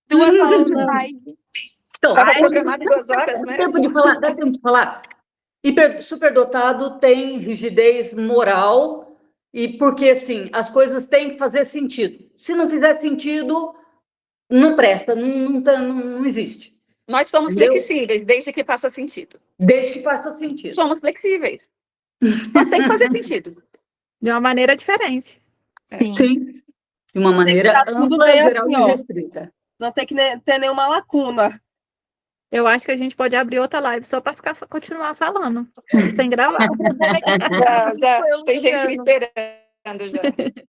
2 horas de live. Então, Estava programado em 2 horas, dá né? tempo de falar, dá tempo de falar. Superdotado tem rigidez moral e porque, assim, as coisas têm que fazer sentido. Se não fizer sentido, não presta, não existe. Nós somos Entendeu? flexíveis, desde que faça sentido. Desde que faça sentido. Somos flexíveis. Só tem que fazer sentido. De uma maneira diferente. Sim. De uma maneira tudo ampla, bem geral assim, e ó. restrita. Não tem que ter nenhuma lacuna. Eu acho que a gente pode abrir outra live só para continuar falando, sem gravar. O problema é que Já foi o tem gente me Luciano. esperando já.